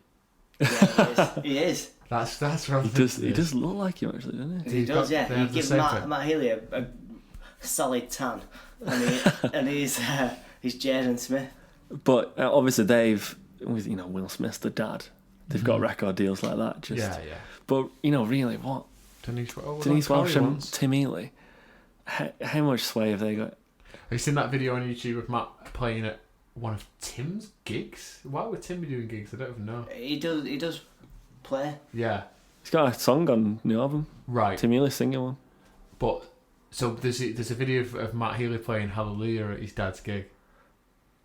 Yeah, he is. That's what I'm he does look like him actually, doesn't he? He does, yeah. They You have the give same Matt, thing. Matt Healy a solid tan, and he's Jaden Smith. But obviously they've, with, you know, Will Smith's the dad. They've got record deals like that. Just, Yeah. But you know, really, what? Denise Welsh and Tim Healy. How much sway have they got? Have you seen that video on YouTube of Matt playing at one of Tim's gigs? Why would Tim be doing gigs? I don't even know. He does play. Yeah. He's got a song on the album. Right. Tim Healy singing one. But so there's a video of Matt Healy playing Hallelujah at his dad's gig.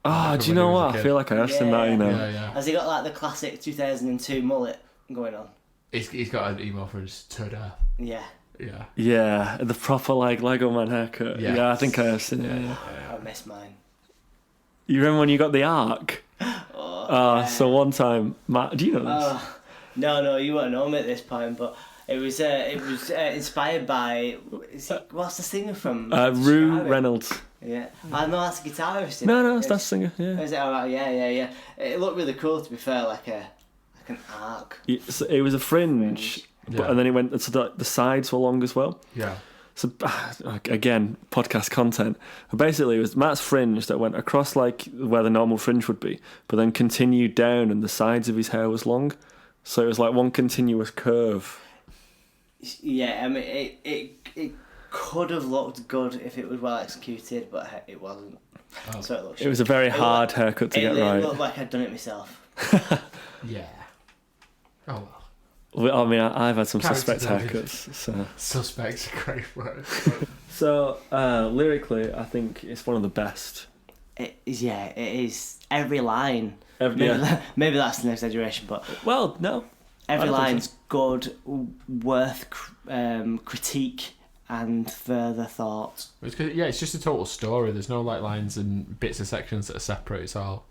Ah, Back do you when he know was a what? I kid. feel like I have seen that, you know. Yeah. Has he got like the classic 2002 mullet going on? He's got an email for his to death. Yeah. Yeah. Yeah, the proper like Lego man haircut. Yeah. Yeah, I think I have seen it. Yeah. I miss mine. You remember when you got the arc? Yeah. So one time, Matt, do you know this? No, you won't know me at this point, but it was inspired by what's the singer from? Rue Describe it. Reynolds. Yeah, I know that's a guitarist. No, that's that singer. Yeah. Is it alright? Yeah. It looked really cool, to be fair, like an arc. So it was a fringe, Yeah. and then it went. So the sides were long as well. Yeah. So again, podcast content. But basically, it was Matt's fringe that went across like where the normal fringe would be, but then continued down, and the sides of his hair was long. So it was like one continuous curve. Yeah, I mean, it could have looked good if it was well executed, but it wasn't. Oh. So it looked. It was a very hard haircut to get It right. looked like I'd done it myself. Yeah. Oh well. I mean, I've had some Character suspect design. haircuts. So. Suspect's a great word. So lyrically, I think it's one of the best. It is. Every line. Yeah. Maybe that's an exaggeration, but Well, no. every I don't think line's good, worth critique and further thought. It's just a total story. There's no like lines and bits of sections that are separate. It's all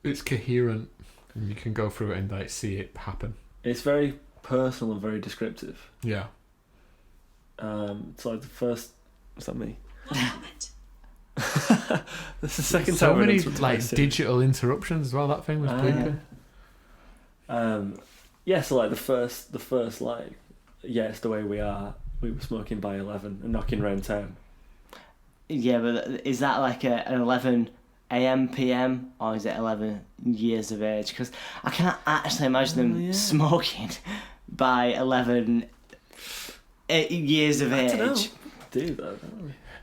it's coherent, and you can go through it and like see it happen. It's very personal and very descriptive. Yeah. It's like the first. What's that me? Damn it. That's the second So time. I've many done something like this. digital interruptions as well. That thing was bleeping. Yeah. So like the first line. Yeah, it's the way we are. We were smoking by 11 and knocking round town. Yeah, but is that like an 11 a.m. p.m. or is it 11 years of age? Because I can't actually imagine them smoking by 11 years of age. I don't know. Do that.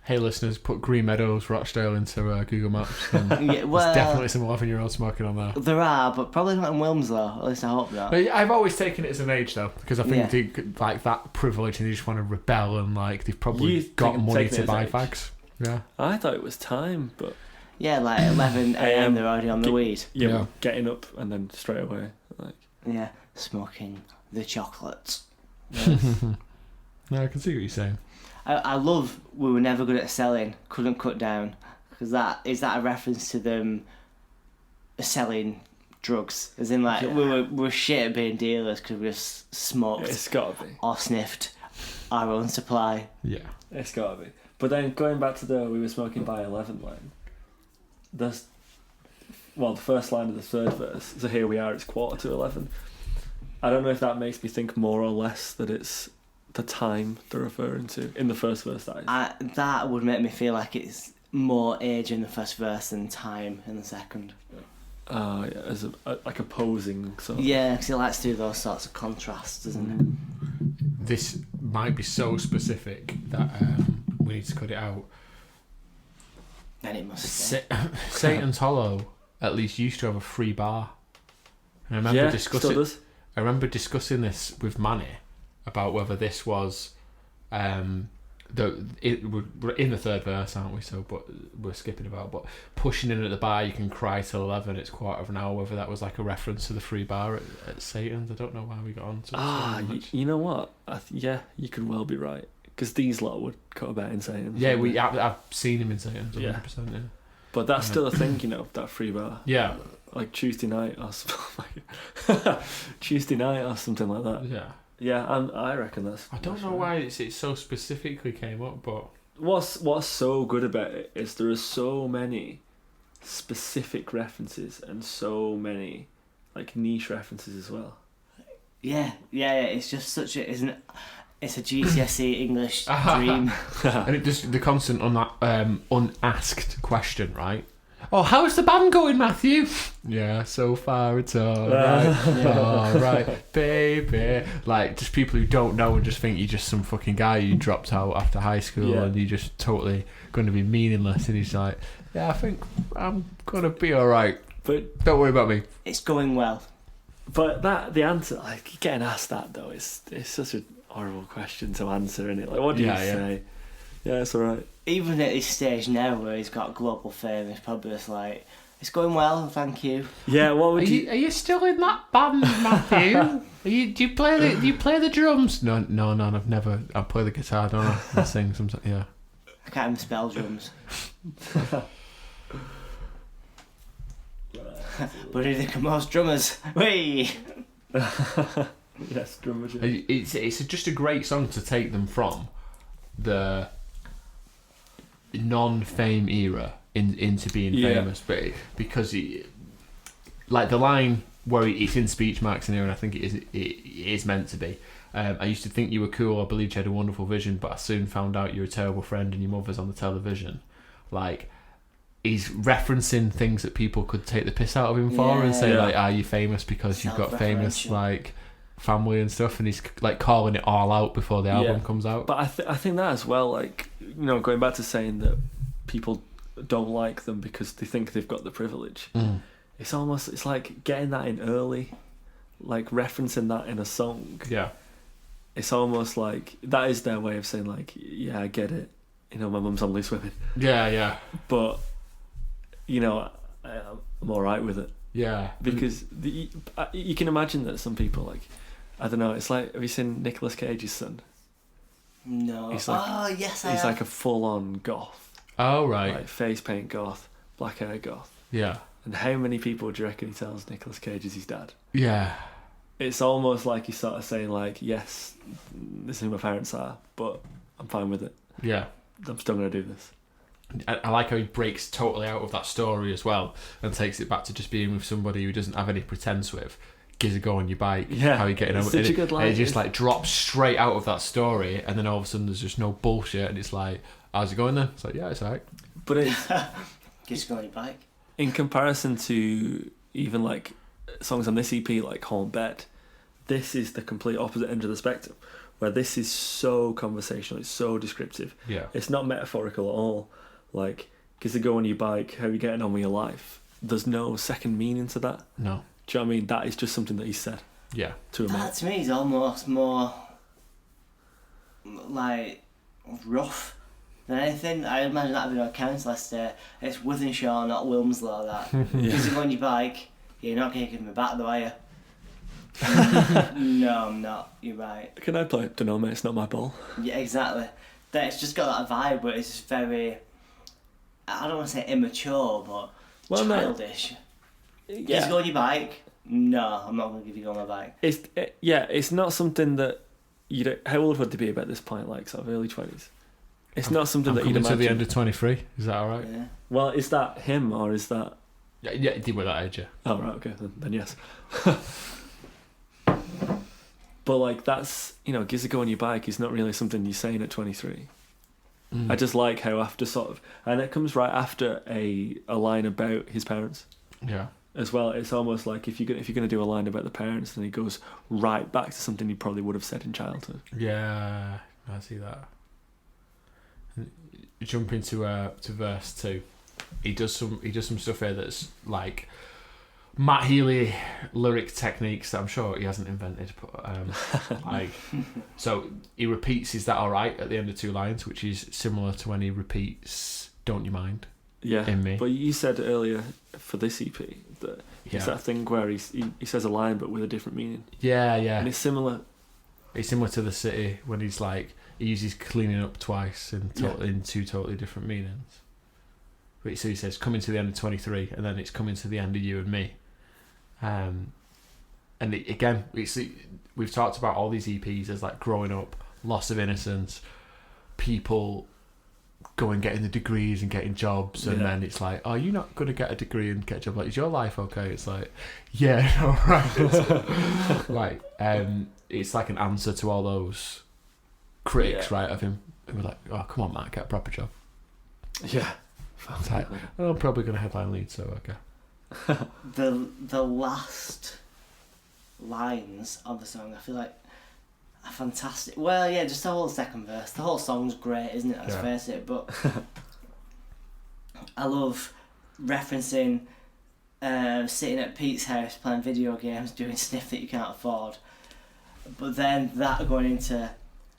Hey listeners, put Green Meadows, Rochdale into Google Maps. And Yeah, well, there's definitely some 11-year-olds smoking on there. there are, but probably not in Wilmslow. At least I hope not. But I've always taken it as an age though, because I think Yeah. they, like that privilege and they just want to rebel and like they've probably You got take money it to as buy age. fags. Yeah. I thought it was time, but Yeah, like 11 a.m. they're already on the weed. yeah, getting up and then straight away. Like, Yeah, smoking the chocolates. No, I can see what you're saying. I love we were never good at selling, couldn't cut down, because is that a reference to them selling drugs? As in, like, we were shit at being dealers because we just smoked. it's gotta be. Or sniffed our own supply. Yeah. It's gotta be. But then going back to we were smoking by 11 line. The first line of the third verse. So here we are. It's 11:15. I don't know if that makes me think more or less that it's the time they're referring to in the first verse. That would make me feel like it's more age in the first verse than time in the second. Yeah, as like opposing sort of. Yeah, because it likes to do those sorts of contrasts, doesn't it? This might be so specific that we need to cut it out. Then it must. Satan's Hollow at least used to have a free bar. And I remember discussing this with Manny about whether this was we're in the third verse, aren't we? So, but we're skipping about. But pushing in at the bar, you can cry till 11. It's quarter of an hour. Whether that was like a reference to the free bar at Satan's, I don't know why we got on to it. You know what? You could well be right, because these lot would cut about in Satan's. Yeah, I've seen him in Satan's. 100%. Yeah. But that's still a thing, that free bar. Yeah. Like Tuesday night or Tuesday night or something like that. Yeah. Yeah, and I reckon that's. I don't know why it so specifically came up, but what's so good about it is there are so many specific references and so many like niche references as well. Yeah. It's just it's a GCSE English dream. And it just the constant unasked question, right? Oh, how's the band going, Matthew? Yeah, so far it's all right. All right, baby. Like, just people who don't know and just think you're just some fucking guy who dropped out after high school and you're just totally going to be meaningless. And he's like, yeah, I think I'm going to be all right. But don't worry about me. It's going well. But the answer, like, getting asked that, though, is such a horrible question to answer, isn't it? Like, what do you say? Yeah, it's all right. Even at this stage now where he's got global fame, he's probably just like, it's going well, thank you. Yeah, what would Are you still in that band, Matthew? Do you play the drums? No, I've never. I play the guitar, don't I? I sing sometimes. Yeah. I can't even spell drums. But who think of most drummers? Whee! Yes, drummers. It's just a great song to take them from the non-fame era into being famous, but because like the line where it's in speech marks in here, and I think it is meant to be. I used to think you were cool. I believed you had a wonderful vision, but I soon found out you're a terrible friend, and your mother's on the television. Like, he's referencing things that people could take the piss out of him for and say like, "Are you famous because you've got famous like family and stuff?" And he's like calling it all out before the album comes out. But I think that as well, like, going back to saying that people don't like them because they think they've got the privilege. It's like getting that in early, like referencing that in a song. Yeah, it's almost like that is their way of saying like, yeah, I get it. My mum's on loose women. Yeah. But I'm all right with it. Yeah, because you can imagine that some people, like, I don't know. It's like, have you seen Nicolas Cage's son? No. He's like, yes, I have. He's like a full-on goth. Oh, right. Like face paint goth, black hair goth. Yeah. And how many people do you reckon he tells Nicolas Cage is his dad? Yeah. It's almost like he's sort of saying like, yes, this is who my parents are, but I'm fine with it. Yeah. I'm still going to do this. I like how he breaks totally out of that story as well and takes it back to just being with somebody who doesn't have any pretense with. Gives a go on your bike. Yeah. How are you getting over? Such a good line. And it just like drops straight out of that story, and then all of a sudden there's just no bullshit, and it's like, how's it going then? It's like, yeah, it's alright. But it's just go on your bike. In comparison to even like songs on this EP like Home Bed, this is the complete opposite end of the spectrum, where this is so conversational, it's so descriptive. Yeah. It's not metaphorical at all. Like, because they go on your bike, how are you getting on with your life? There's no second meaning to that. No. Do you know what I mean? That is just something that he said. Yeah. To a mate. That to me is almost more like rough than anything. I imagine that'd be on council estate. It's Withenshaw, not Wilmslow, that. Because you're on your bike, you're not going to give me back though, are you? No, I'm not. You're right. Can I play? Don't know, mate. It's not my ball. Yeah, exactly. It's just got that vibe, but it's just very, I don't want to say immature, but childish. Yeah. Just go on your bike. No, I'm not going to give you go on my bike. It's not something that you don't. How old would they be about this point? Like sort of early 20s. It's not something that you'd imagine. To the end of 23. Is that all right? Yeah. Well, is that him or is that? Yeah, he were that age. Yeah. Oh right, okay, then yes. But like that's gives a go on your bike is not really something you're saying at 23. I just like how after sort of, and it comes right after a line about his parents. Yeah. As well, it's almost like if you're gonna do a line about the parents, then he goes right back to something he probably would have said in childhood. Yeah, I see that. Jump into to verse 2. He does some stuff here that's like Matt Healy lyric techniques that I'm sure he hasn't invented. But, like, so he repeats "Is that all right?" at the end of 2 lines, which is similar to when he repeats "Don't you mind?" Yeah, in me. But you said earlier for this EP that it's that thing where he says a line but with a different meaning. Yeah. And it's similar. It's similar to The City when he's like he uses cleaning up twice in 2 totally different meanings. But so he says coming to the end of 23, and then it's coming to the end of you and me. And again, we've talked about all these EPs as like growing up, loss of innocence, people going getting the degrees and getting jobs, and then it's like, oh, you're not going to get a degree and get a job. Like, is your life okay? It's like, yeah, all right. Like, it's like an answer to all those critics, right, of him. Who were like, oh, come on, Matt, get a proper job. Yeah. It's like, oh, I'm probably going to headline lead, so okay. The last lines of the song, I feel like, are fantastic. Well, yeah, just the whole second verse. The whole song's great, isn't it? Let's face it. But I love referencing sitting at Pete's house playing video games, doing stuff that you can't afford. But then that going into,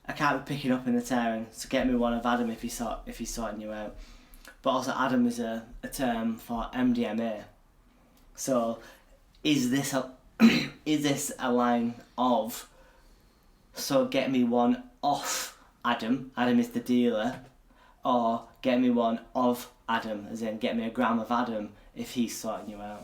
I can't be picking up in the town, so get me one of Adam if he's sorting you out. But also Adam is a term for MDMA. So is this a line of, so get me one off Adam is the dealer, or get me one of Adam, as in get me a gram of Adam if he's sorting you out?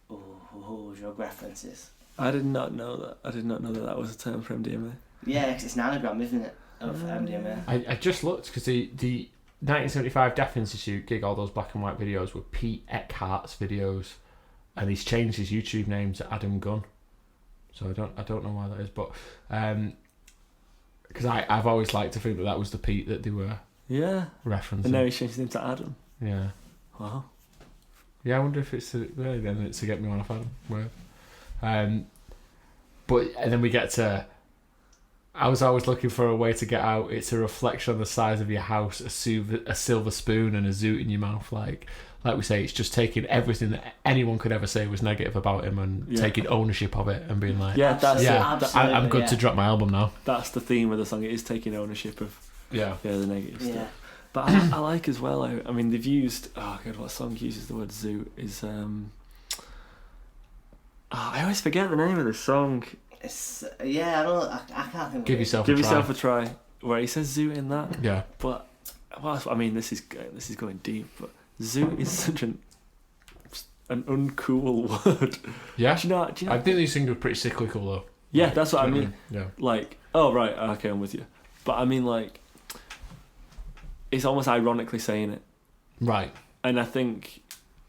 Oh, drug references. I did not know that. That was a term for MDMA. Yeah, 'cause it's an anagram, isn't it, of MDMA? I just looked because the 1975 Deaf Institute gig, all those black and white videos were Pete Eckhart's videos, and he's changed his YouTube name to Adam Gunn. So I don't know why that is, but because I've always liked to think that was the Pete that they were referencing. And now he's changed his name to Adam. Yeah. Wow. Yeah, I wonder if it's then it's to get me one off Adam. Where, but and then we get to. I was always looking for a way to get out. It's a reflection on the size of your house, a silver spoon, and a zoot in your mouth. Like we say, it's just taking everything that anyone could ever say was negative about him and taking ownership of it and being like, I'm good to drop my album now. That's the theme of the song. It is taking ownership of the negative stuff. But I like as well. I mean, they've used. Oh god, what song uses the word zoot is. I always forget the name of the song. It's, I can't think. Give yourself a try. Where he says zoot in that. Yeah. But I mean, this is going deep. But zoot is such an uncool word. Yeah. Do you know? I think these things were pretty cyclical though. Yeah, that's what I mean. Yeah. Like, oh right, okay, I'm with you. But I mean, like, it's almost ironically saying it. Right. And I think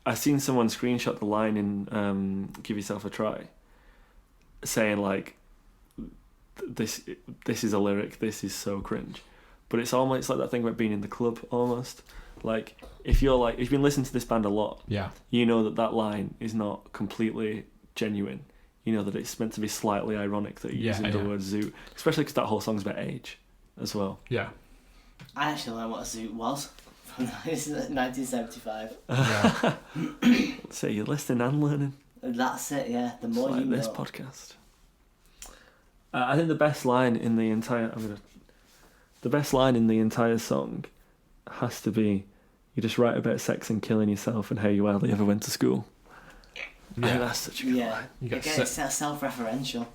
I seen someone screenshot the line in "Give Yourself a Try," saying like, "This is a lyric. This is so cringe," but it's almost like that thing about being in the club. Almost like if you've been listening to this band a lot, you know that line is not completely genuine. You know that it's meant to be slightly ironic that you're using the word zoot, especially because that whole song's about age as well. Yeah. I actually learned what a zoot was from 1975. Yeah. So you're listening and learning. That's it, yeah. The more you know. This podcast. I think the best line in the entire... the best line in the entire song has to be, "You just write about sex and killing yourself and how you hardly ever went to school." Yeah. I think that's such a good line. Again, it's self-referential.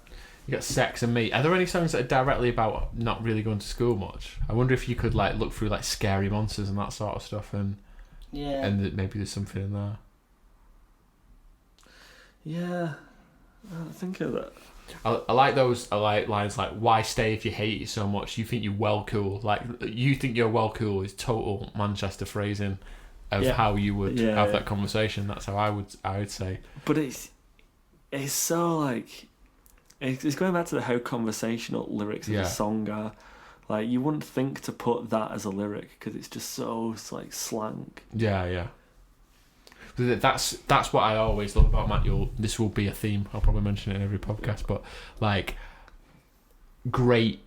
You got Sex and Me. Are there any songs that are directly about not really going to school much? I wonder if you could like look through like Scary Monsters and that sort of stuff, and maybe there's something in there. Yeah, I don't think of that. I like those. I like lines like, "Why stay if you hate it so much? You think you're well cool. Like you think you're well cool is total Manchester phrasing of how you would have that conversation. That's how I would say. But it's so like it's going back to the how conversational lyrics of the song are. Like you wouldn't think to put that as a lyric because it's just so like slang. Yeah. That's what I always love about Matt. This will be a theme. I'll probably mention it in every podcast. But like, great,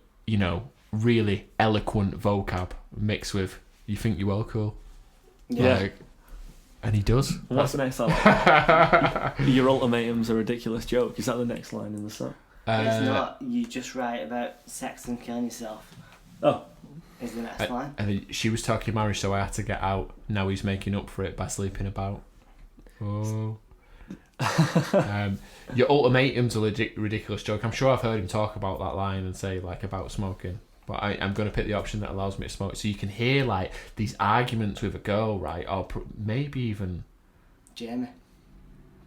really eloquent vocab mixed with "you think you're well cool." Yeah, like, and he does. And what's the next line? Your ultimatum's a ridiculous joke. Is that the next line in the song? It's not. You just write about sex and killing yourself. Oh. Is the next line. And she was talking marriage, so I had to get out. Now he's making up for it by sleeping about. Oh. Your ultimatum's a ridiculous joke. I'm sure I've heard him talk about that line and say like about smoking, but I'm going to pick the option that allows me to smoke, so you can hear like these arguments with a girl, right? Or maybe even Jamie.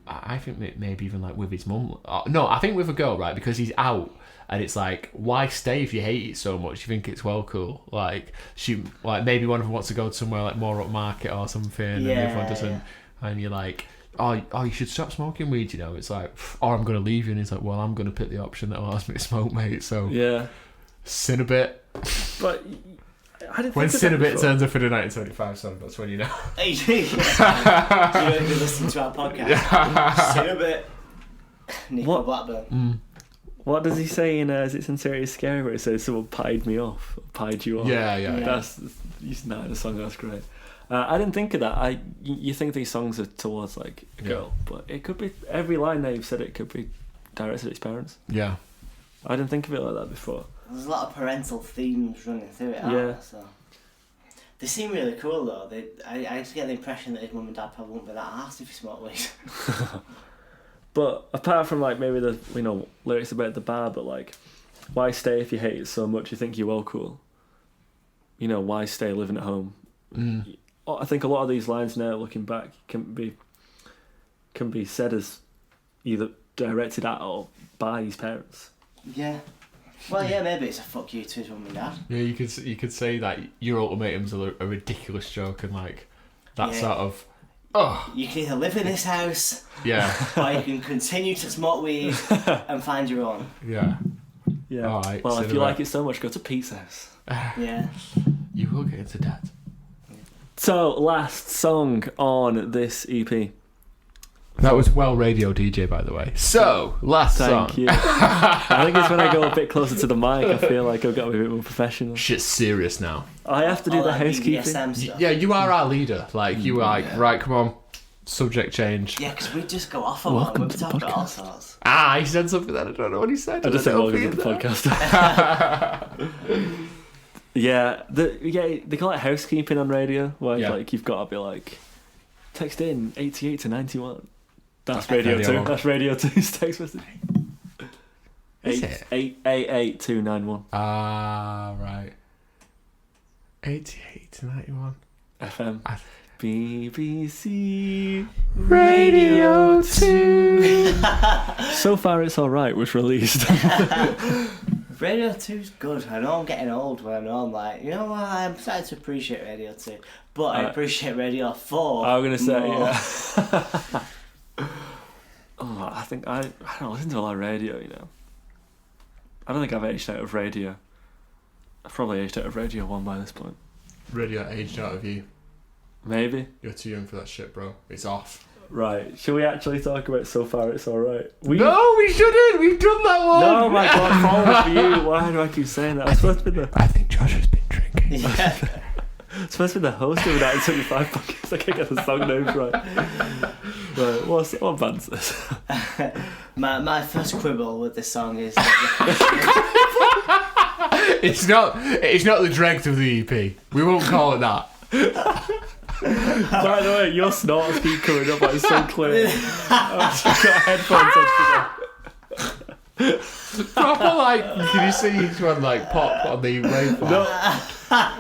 I think maybe even like with his mum. No, I think with a girl, right? Because he's out. And it's like, why stay if you hate it so much? You think it's well cool. Like maybe one of them wants to go somewhere like more upmarket or something, and the other one doesn't. Yeah. And you're like, oh, you should stop smoking weed. It's like, or I'm gonna leave you. And he's like, well, I'm gonna pick the option that allows me to smoke, mate. So sin a bit. But I didn't when sin a bit turns up in a 1975 song, that's when you know. You know, if you listen to our podcast, sin a bit. Nico Blackburn. What does he say in Is It Sincerely Scary, where it says someone pied me off, pied you off? Yeah. That's using that in a song. That's great. I didn't think of that. You think these songs are towards like a girl, but it could be every line that you've said. It could be directed at his parents. Yeah, I didn't think of it like that before. There's a lot of parental themes running through it. Yeah. So they seem really cool though. I just get the impression that his mum and dad probably wouldn't be that arsed if he smoked weed. But apart from like maybe the lyrics about the bar, but like, why stay if you hate it so much? You think you're well cool. Why stay living at home? I think a lot of these lines now, looking back, can be said as either directed at or by his parents. Yeah. Well, yeah, maybe it's a fuck you to his mum and dad. Yeah, you could say that your ultimatum's a ridiculous joke, and like that sort of. Oh. You can either live in this house, or you can continue to smoke weed and find your own. Yeah. All right. Well, if you like it so much, go to Pete's house. Yeah. You will get into debt. So, last song on this EP. That was well radio DJ, by the way. So, last song. Thank you. I think it's when I go a bit closer to the mic, I feel like I've got to be a bit more professional. Shit's serious now. I have to do the housekeeping. Yeah, you are our leader. Like, you are like, right, come on, subject change. Yeah, because we just go off on one. We talk about all sorts. He said something that I don't know what he said. I just said welcome to the podcast. They call it housekeeping on radio, where like you've got to be like, text in 88 to 91. That's Radio 2. That's Radio 2's text message. 88291. Right. 88 to 91. FM. BBC Radio 2. So Far It's Alright was released. Radio 2's good. I know I'm getting old when I know I'm like, you know what, I'm starting to appreciate Radio 2. But I appreciate Radio 4. I was going to say, I don't listen to a lot of radio, I don't think I've aged out of radio. I've probably aged out of Radio 1 by this point. Radio aged out of you. Maybe. You're too young for that shit, bro. It's off. Right. Should we actually talk about So Far It's Alright? No, we shouldn't. We've done that one. No, my God, fall for you. Why do I keep saying that? I'm supposed to be I think Josh has been drinking. Yeah. I'm supposed to be the host of that 75 podcast. I can't get the song names right. Right, what band's this? My first quibble with this song is It's not the dregs of the EP. We won't call it that. By the way, your snorts keep coming up like so clear. I've just got headphones on today. Proper like, can you see each one like pop on the waveform? No,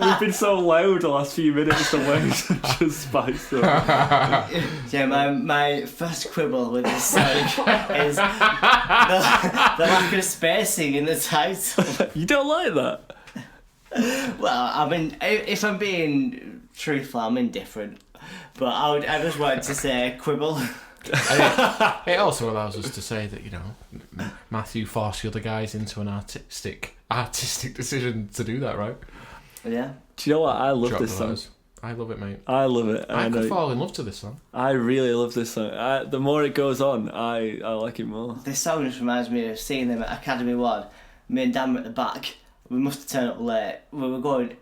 we've been so loud the last few minutes. The waves have just spiced up. Yeah, my first quibble with this song is the lack of spacing in the title. You don't like that? Well, I mean, if I'm being truthful, I'm indifferent. But I just wanted to say quibble. It also allows us to say that, you know, Matthew forced the other guys into an artistic decision to do that, right? Yeah. Do you know what? I love Drop this the song. lows. I love it, mate. I love it. I could fall in love to this song. I really love this song. The more it goes on, I like it more. This song just reminds me of seeing them at Academy 1. Me and Dan were at the back. We must have turned up late.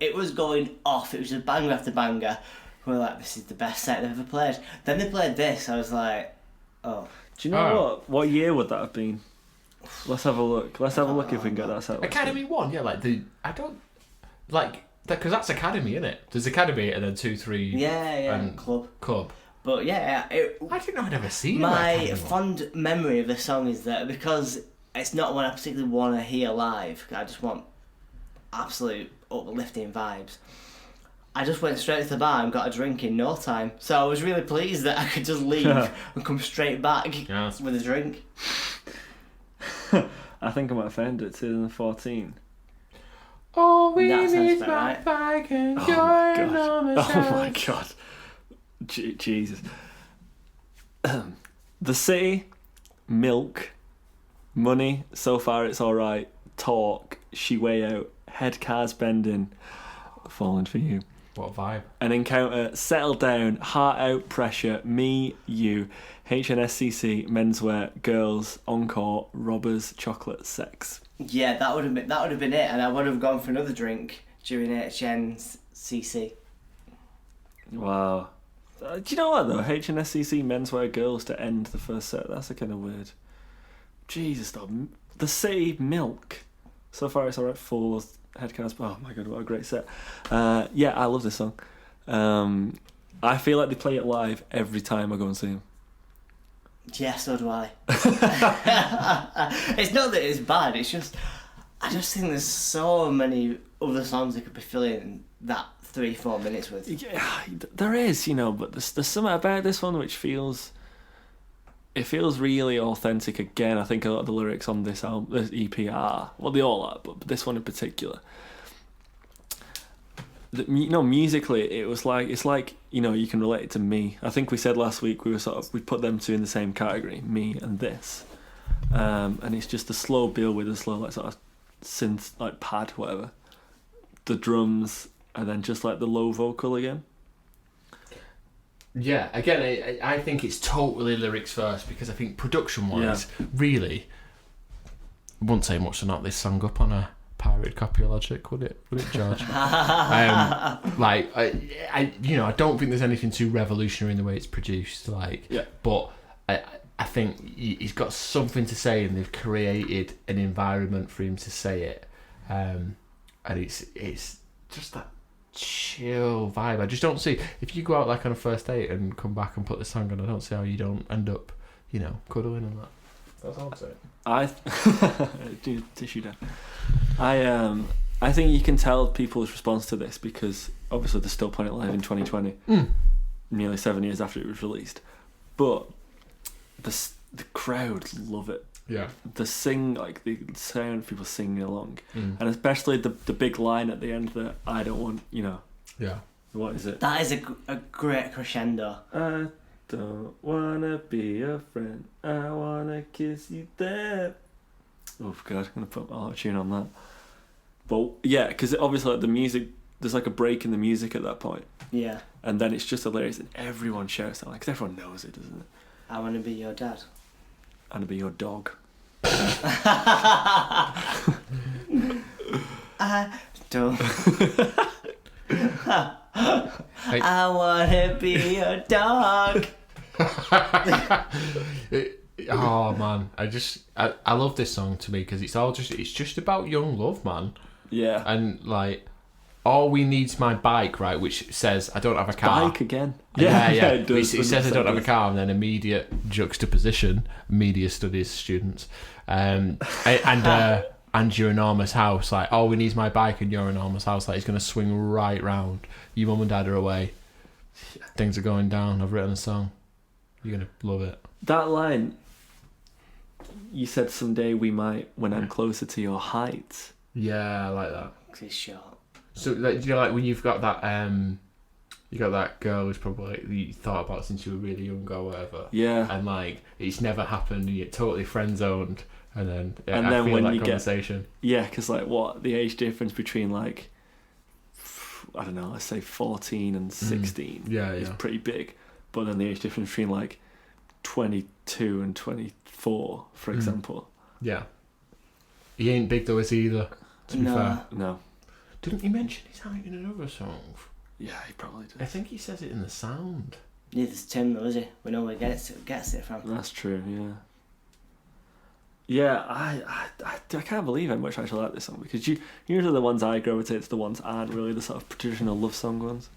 It was going off. It was just banger after banger. We were like, this is the best set they've ever played. Then they played this. I was like, oh. Do you know what? What year would that have been? Let's have a look. Let's have a look if we can get that set. Academy 1, yeah, because that's Academy, isn't it? There's Academy and then 2, 3. Yeah, and club. But yeah, I didn't know I'd ever seen my fond memory of this song is that because it's not one I particularly want to hear live, I just want absolute uplifting vibes. I just went straight to the bar and got a drink in no time. So I was really pleased that I could just leave and come straight back with a drink. I think I might have found it, 2014. Oh, we That sounds need about my right. bike and Oh join my on god. the Oh my god. Jesus. The City, Milk, Money, So Far It's Alright, Talk, She Way Out, Head Cars Bending, Falling For You. What a vibe. An Encounter, Settle Down, Heart Out, Pressure, Me, You, HNSCC, Menswear, Girls, Encore, Robbers, Chocolate, Sex. Yeah, that would have been it, and I would have gone for another drink during HNCC. Wow. Do you know what though? HNSCC, Menswear, Girls to end the first set. That's a kind of weird. Jesus, though. The City, Milk. So Far It's Alright, Full, Headcast. Oh my god, what a great set. Yeah, I love this song. I feel like they play it live every time I go and see them. Yeah, so do I. It's not that it's bad, it's just I just think there's so many other songs they could be filling that 3-4 minutes with. Yeah, there is, you know, but there's something about this one which feels really authentic again. I think a lot of the lyrics on this album, this EP are, well, they all are, but this one in particular. You know, musically, it's like, you know, you can relate it to Me. I think we said last week we put them two in the same category, Me and this, and it's just a slow build with a slow like sort of synth like pad, whatever, the drums, and then just like the low vocal again. Yeah, again, I think it's totally lyrics first because I think production-wise, really, I wouldn't say much to knock this song up on a pirated copy of Logic, would it, George? I don't think there's anything too revolutionary in the way it's produced, but I think he's got something to say, and they've created an environment for him to say it, and it's just that chill vibe. I just don't see, if you go out like on a first date and come back and put the song on, I don't see how you don't end up, you know, cuddling and that. That's all I'm saying. Do tissue down. I think you can tell people's response to this because obviously they're still playing it live in 2020, nearly 7 years after it was released. But the crowd love it. Yeah. The sound of people singing along, and especially the big line at the end that I don't want, you know. Yeah. What is it? That is a great crescendo. I don't wanna be your friend. I wanna kiss you there. Oh god, I'm gonna put my tune on that. But yeah, because obviously like, the music, there's like a break in the music at that point. Yeah. And then it's just the lyrics, and everyone shouts that, like, because everyone knows it, doesn't it? I wanna be your dad. I wanna be your dog. I don't. I wanna be your dog. Oh man, I love this song to me because it's just about young love, man. Yeah. And like, all we need's my bike, right? Which says I don't have a car. Bike again. Yeah. It does. It says I don't have a car, and then immediate juxtaposition, media studies students, and your enormous house. Like, all we need is my bike and your enormous house. Like, it's gonna swing right round. Your mum and dad are away. Things are going down. I've written a song. You're gonna love it. That line. You said someday we might when I'm closer to your height. Yeah, I like that. It's short. So, like, do you know, like when you've got that you got that girl who's probably like, you thought about since you were really young or whatever. Yeah. And like it's never happened, and you're totally friend zoned, and then I then feel when that you conversation. Yeah, because like what the age difference between like I don't know, let's say 14 and 16 is pretty big, but then the age difference between like 22 and 24, for example. Yeah. He ain't big though, is he either? To be fair. No. Didn't he mention his height in another song? Yeah, he probably did. I think he says it in the sound. Neither's Tim though, is he? We know where he gets it from. That's true, yeah. Yeah, I can't believe how much I actually like this song, because usually the ones I gravitate to, the ones aren't really the sort of traditional love song ones.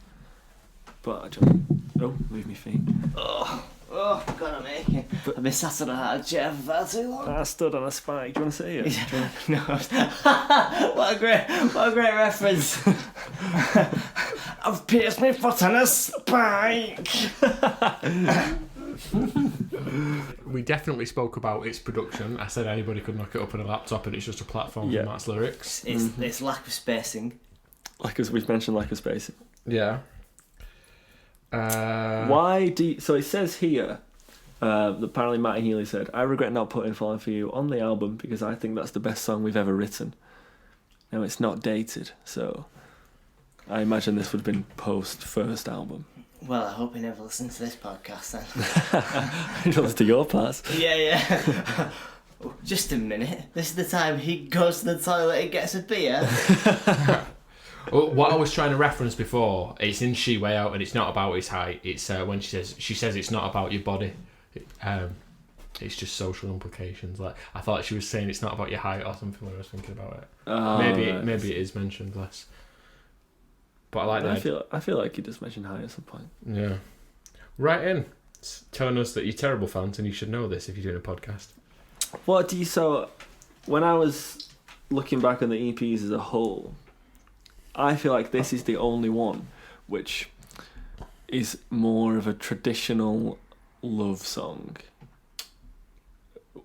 But I just... Oh, leave me feet. Oh, God, I'm aching. I've been sat on a hard chair for far too long. I stood on a spike. Do you want to see it? No. What a great reference. I've pierced my foot on a spike. We definitely spoke about its production. I said anybody could knock it up on a laptop, and it's just a platform for Matt's lyrics. It's lack of spacing. Like as we've mentioned, lack of spacing. Yeah. Why do you, so it says here apparently Matty Healy said, I regret not putting Fallingforyou on the album because I think that's the best song we've ever written. Now it's not dated, so I imagine this would have been post first album. Well, I hope he never listens to this podcast then. He listens to your parts. Yeah. Just a minute. This is the time he goes to the toilet and gets a beer. Well, what I was trying to reference before, it's in She Way Out, and it's not about his height. It's when she says it's not about your body. It's just social implications. Like, I thought she was saying it's not about your height or something when I was thinking about it. Maybe it is mentioned less. But I like that. I feel like you just mentioned height at some point. Yeah. Write in, telling us that you're terrible fans and you should know this if you're doing a podcast. So when I was looking back on the EPs as a whole, I feel like this is the only one which is more of a traditional love song.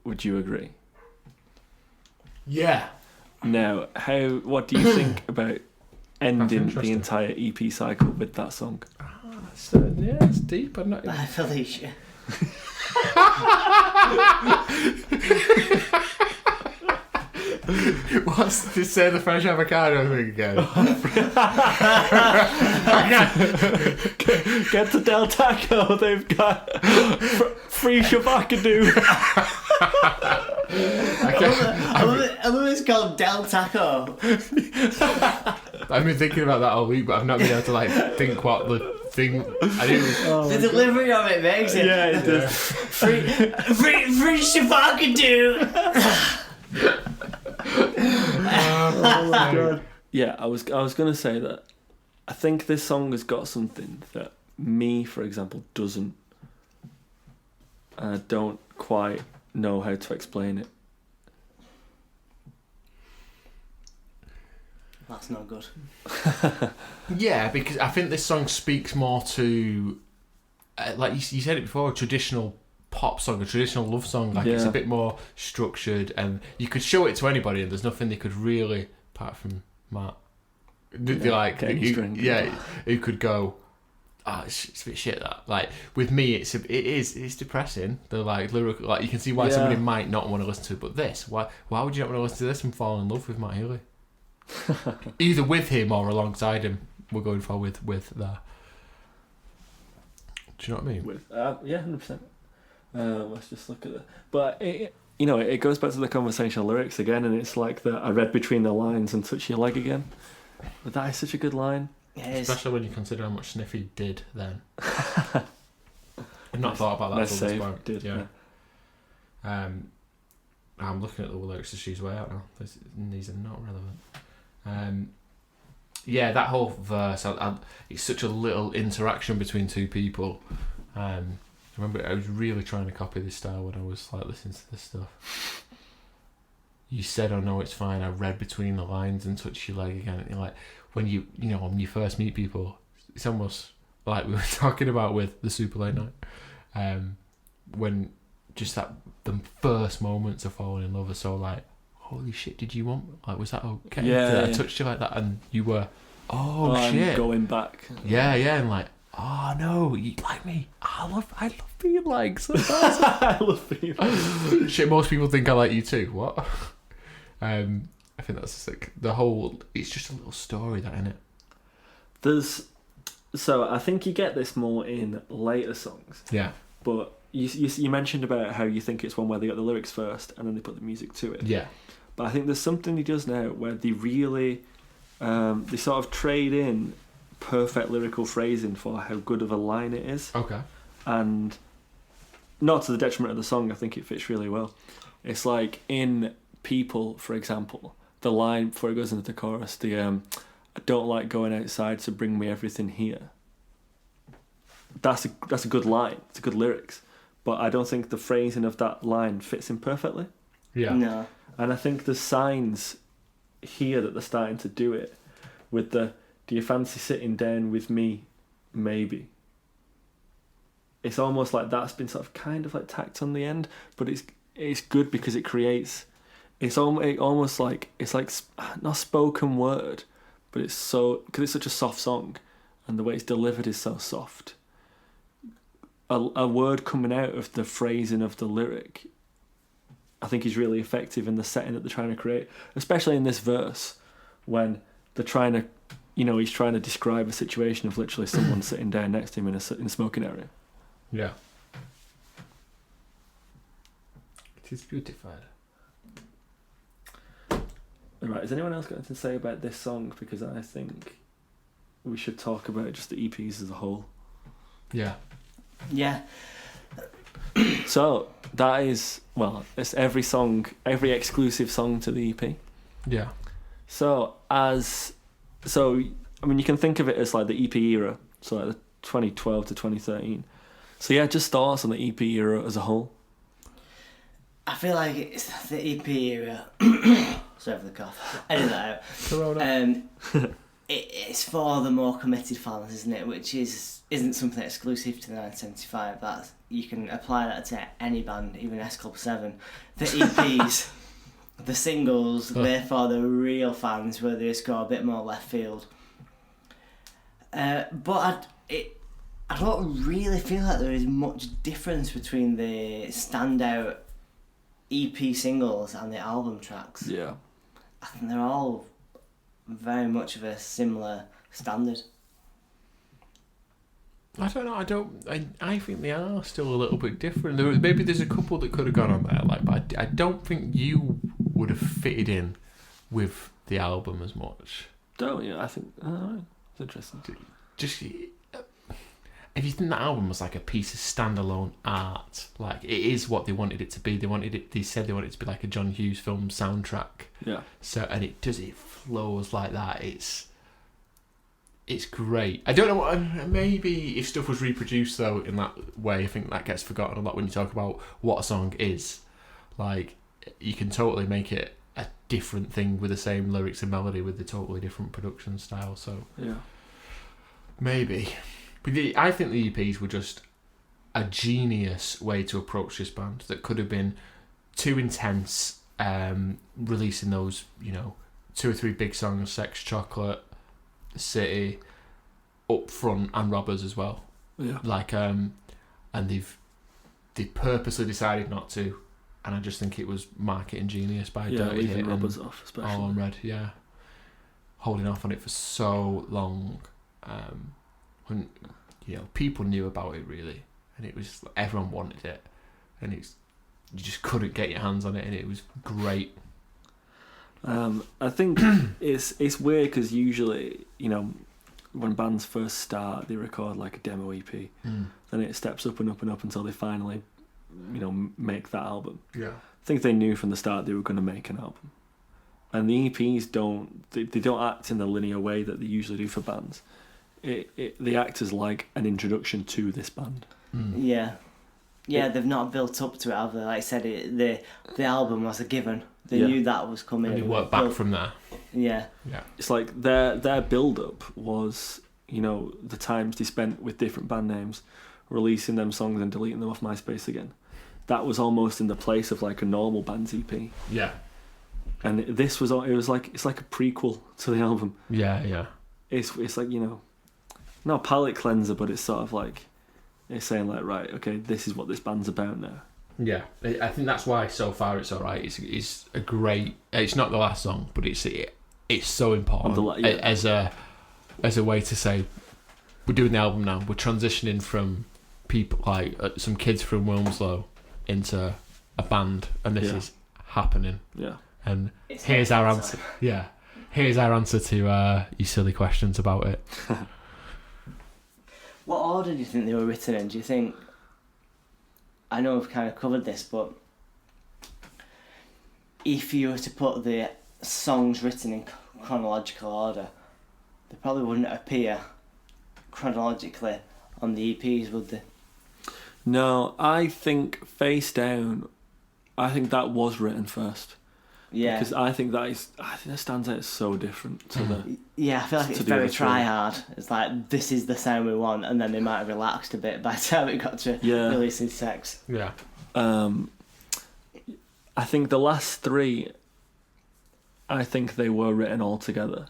Would you agree? Yeah. Now, what do you think about ending the entire EP cycle with that song? It's deep. I'm not. Felicia. What's to say the fresh avocado thing again? Get to Del Taco, they've got free shabakadoo. I love it's called Del Taco. I've been thinking about that all week, but I've not been able to think what the thing. The delivery of it makes it. Yeah, it does. Free shabakadoo. Oh my God. Yeah, I was gonna say that I think this song has got something that me, for example, doesn't. And I don't quite know how to explain it. That's not good. Yeah, because I think this song speaks more to, like you said it before, a traditional pop song, a traditional love song. Like it's a bit more structured, and you could show it to anybody, and there's nothing they could really, apart from Matt, who could go, oh, it's a bit shit that. Like with me, it's depressing. They're like lyrical, like you can see why somebody might not want to listen to it. But this, why would you not want to listen to this and fall in love with Matt Healy? Either with him or alongside him. We're going for with there. Do you know what I mean? Yeah, 100%. Let's just look at it. But it goes back to the conversational lyrics again, and it's like that. I read between the lines and touch your leg again. But that is such a good line. Especially when you consider how much Sniffy did then. I've not thought about that until this point. Yeah. I'm looking at the lyrics of She's Way Out now. These are not relevant. Yeah, that whole verse, it's such a little interaction between two people. I remember I was really trying to copy this style when I was like listening to this stuff. You said, "Oh no, it's fine." I read between the lines and touched your leg again. And you're like, when you when you first meet people, it's almost like we were talking about with the Super Late Night. When just the first moments of falling in love are so like, holy shit, did you want, like, was that okay? Yeah, I touched you like that and you were, oh shit. I'm going back. Yeah, and like, oh no, you like me. I love being liked. So I love being liked. Shit, most people think I like you too. What? I think that's like the whole, it's just a little story, that, innit? So I think you get this more in later songs. Yeah. But you mentioned about how you think it's one where they got the lyrics first and then they put the music to it. Yeah. But I think there's something he does now where they really, they sort of trade in perfect lyrical phrasing for how good of a line it is. Okay. And not to the detriment of the song, I think it fits really well. It's like in People, for example, the line before it goes into the chorus, I don't like going outside, so bring me everything here. That's a good line. It's a good lyrics. But I don't think the phrasing of that line fits in perfectly. Yeah. No. And I think there's signs here that they're starting to do it with the, do you fancy sitting down with me? Maybe. It's almost like that's been sort of kind of like tacked on the end, but it's good because it creates, it almost like, it's like not spoken word, but it's so, because it's such a soft song and the way it's delivered is so soft. A word coming out of the phrasing of the lyric, I think is really effective in the setting that they're trying to create, especially in this verse when they're trying to, he's trying to describe a situation of literally someone sitting down next to him in a smoking area. Yeah. It is beautified. Alright, has anyone else got anything to say about this song? Because I think we should talk about just the EPs as a whole. Yeah. Yeah. So that is, it's every exclusive song to the EP. Yeah. So you can think of it as like the EP era, so like the 2012 to 2013. So yeah, just thoughts on the EP era as a whole. I feel like it's the EP era. Sorry for the cough. Edit that out. Corona. It's for the more committed fans, isn't it? Which isn't something exclusive to the 1975. That you can apply that to any band, even S Club 7. The EPs, the singles, they're for the real fans, where they just go a bit more left field. But I don't really feel like there is much difference between the standout EP singles and the album tracks. Yeah. I think they're all very much of a similar standard. I don't know. I think they are still a little bit different. Maybe there's a couple that could have gone on there, but I don't think you would have fitted in with the album as much. Don't you? I think it's interesting. Just if you think that album was like a piece of standalone art, like it is what they wanted it to be. They said they wanted it to be like a John Hughes film soundtrack. Yeah. So it flows like that. It's great. I don't know. Maybe if stuff was reproduced though in that way, I think that gets forgotten a lot when you talk about what a song is. Like you can totally make it a different thing with the same lyrics and melody with the totally different production style. So yeah, maybe. But I think the EPs were just a genius way to approach this band that could have been too intense, releasing those, 2 or 3 big songs, Sex, Chocolate, City, Up Front and Robbers as well. Yeah. And they purposely decided not to, and I just think it was marketing genius by Dirty Hit leaving Robbers off, especially. All on Red, yeah. Holding off on it for so long. When people knew about it really, and it was everyone wanted it, and you just couldn't get your hands on it, and it was great. I think it's weird because usually when bands first start they record like a demo EP, then it steps up and up and up until they finally make that album. Yeah, I think they knew from the start they were going to make an album, and the EPs they don't act in the linear way that they usually do for bands. They act as like an introduction to this band. Yeah, they've not built up to it, have they? Like I said, the album was a given. They knew that was coming. And they worked back from there. Yeah. It's like their build-up was, the times they spent with different band names, releasing them songs and deleting them off MySpace again. That was almost in the place of like a normal band's EP. Yeah. And it's like a prequel to the album. Yeah. It's like, not a palate cleanser, but it's sort of like, it's saying like, right, okay, this is what this band's about now. Yeah, I think that's why so far it's alright. It's a great. It's not the last song, but it's so important as a way to say we're doing the album now. We're transitioning from people like some kids from Wilmslow into a band, and this is happening. Yeah, and here's our answer. Yeah, here's our answer to your silly questions about it. What order do you think they were written in? Do you think? I know we've kind of covered this, but if you were to put the songs written in chronological order, they probably wouldn't appear chronologically on the EPs, would they? No, I think Face Down, I think that was written first. Yeah. Because I think that stands out so different to the... Yeah, I feel like it's very try-hard. It's like, this is the sound we want, and then they might have relaxed a bit by the time it got to releasing Sex. Yeah. I think the last three, I think they were written all together.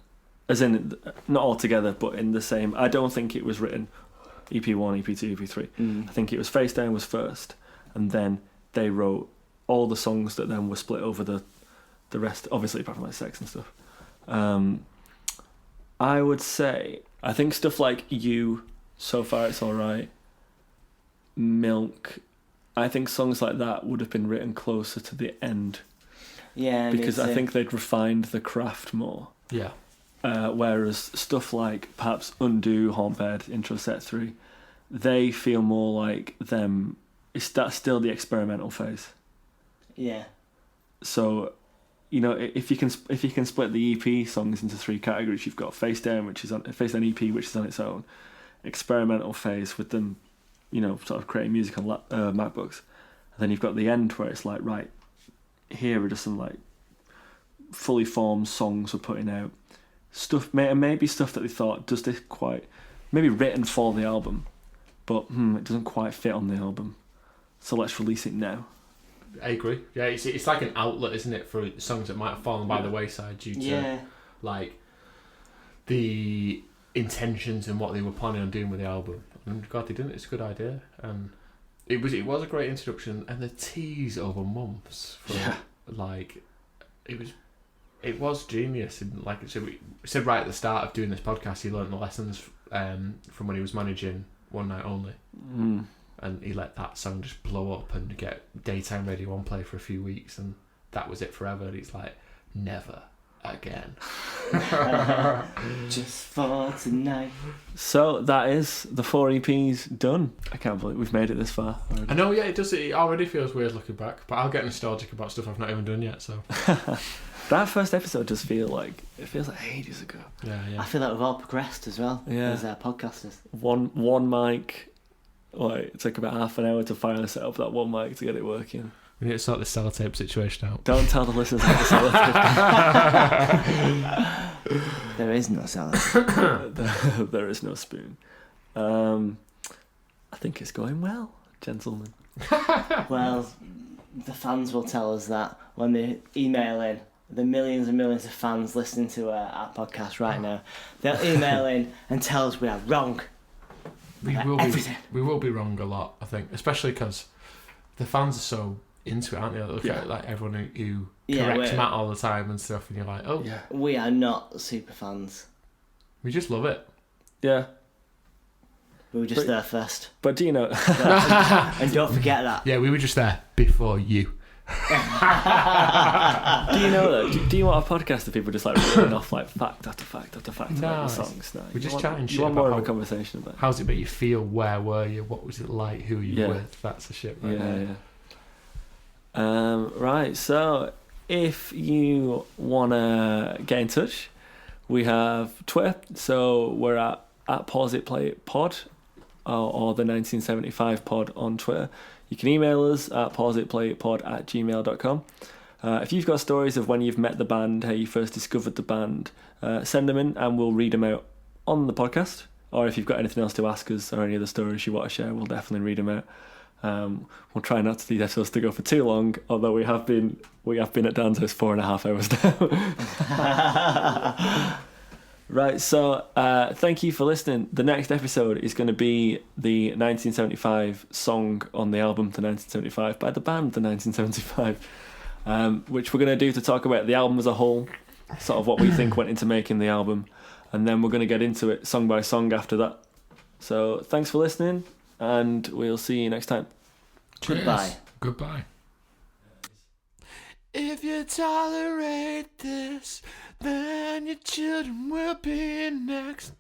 As in, not all together, but in the same... I don't think it was written EP1, EP2, EP3. I think it was Face Down was first, and then they wrote all the songs that then were split over the rest, obviously apart from like Sex and stuff. I would say, I think stuff like You, So Far It's Alright, Milk, I think songs like that would have been written closer to the end. Yeah, because I think they'd refined the craft more. Yeah. Whereas stuff like perhaps Undo, Hornbed, Intro Set 3, they feel more like them. That's still the experimental phase. Yeah. So, if you can split the EP songs into three categories, you've got Face Down, Face Down EP, which is on its own, experimental phase with them, sort of creating music on MacBooks, and then you've got the end where it's like, right, here are just some like fully formed songs we're putting out, stuff, maybe stuff that they thought, does this quite, maybe written for the album, but it doesn't quite fit on the album, so let's release it now. I agree. Yeah, it's like an outlet, isn't it, for songs that might have fallen by the wayside due to like the intentions and what they were planning on doing with the album. And God, they didn't. It's a good idea, and it was a great introduction. And the tease over months for like it was genius. And like so we said right at the start of doing this podcast, he learnt the lessons from when he was managing One Night Only. And he let that song just blow up and get daytime Radio 1 play for a few weeks, and that was it forever. And he's like, never again. Just for tonight. So that is the 4 EPs done. I can't believe we've made it this far already. I know, yeah, it does. It already feels weird looking back, but I'll get nostalgic about stuff I've not even done yet. So that first episode does feel like ages ago. Yeah. I feel like we've all progressed as well as podcasters. One mic. Like, it took about half an hour to finally set up that one mic to get it working. We need to sort this sellotape situation out. Don't tell the listeners how to sellotape. There is no sellotape. There is no spoon. I think it's going well, gentlemen. Well, the fans will tell us that when they email in. The millions and millions of fans listening to our podcast right now, they'll email in and tell us we are wrong. We will be wrong a lot, I think, especially because the fans are so into it, aren't they? Look at like everyone who corrects Matt all the time and stuff, and you're like, oh, yeah. We are not super fans. We just love it. Yeah. We were just there first. But do you know? And don't forget that. Yeah, we were just there before you. Do you know that? Do you want a podcast of people just like reading off like fact after fact after fact about the songs? No, we just chatting shit. You want more of a conversation about it. How's it make you feel? Where were you? What was it like? Who were you with? That's the shit right there. Right, so if you want to get in touch, we have Twitter. So we're at Pause It Play It Pod or the 1975 Pod on Twitter. You can email us at pauseitplayitpod@gmail.com. If you've got stories of when you've met the band, how you first discovered the band, send them in and we'll read them out on the podcast. Or if you've got anything else to ask us or any other stories you want to share, we'll definitely read them out. We'll try not to these episodes to go for too long, although we have been at Dan's house 4.5 hours now. Right, so thank you for listening. The next episode is going to be the 1975 song on the album The 1975 by the band The 1975, which we're going to do to talk about the album as a whole, sort of what we think went into making the album, and then we're going to get into it song by song after that. So thanks for listening, and we'll see you next time. Cheers. Goodbye. Goodbye. If you tolerate this, then your children will be next.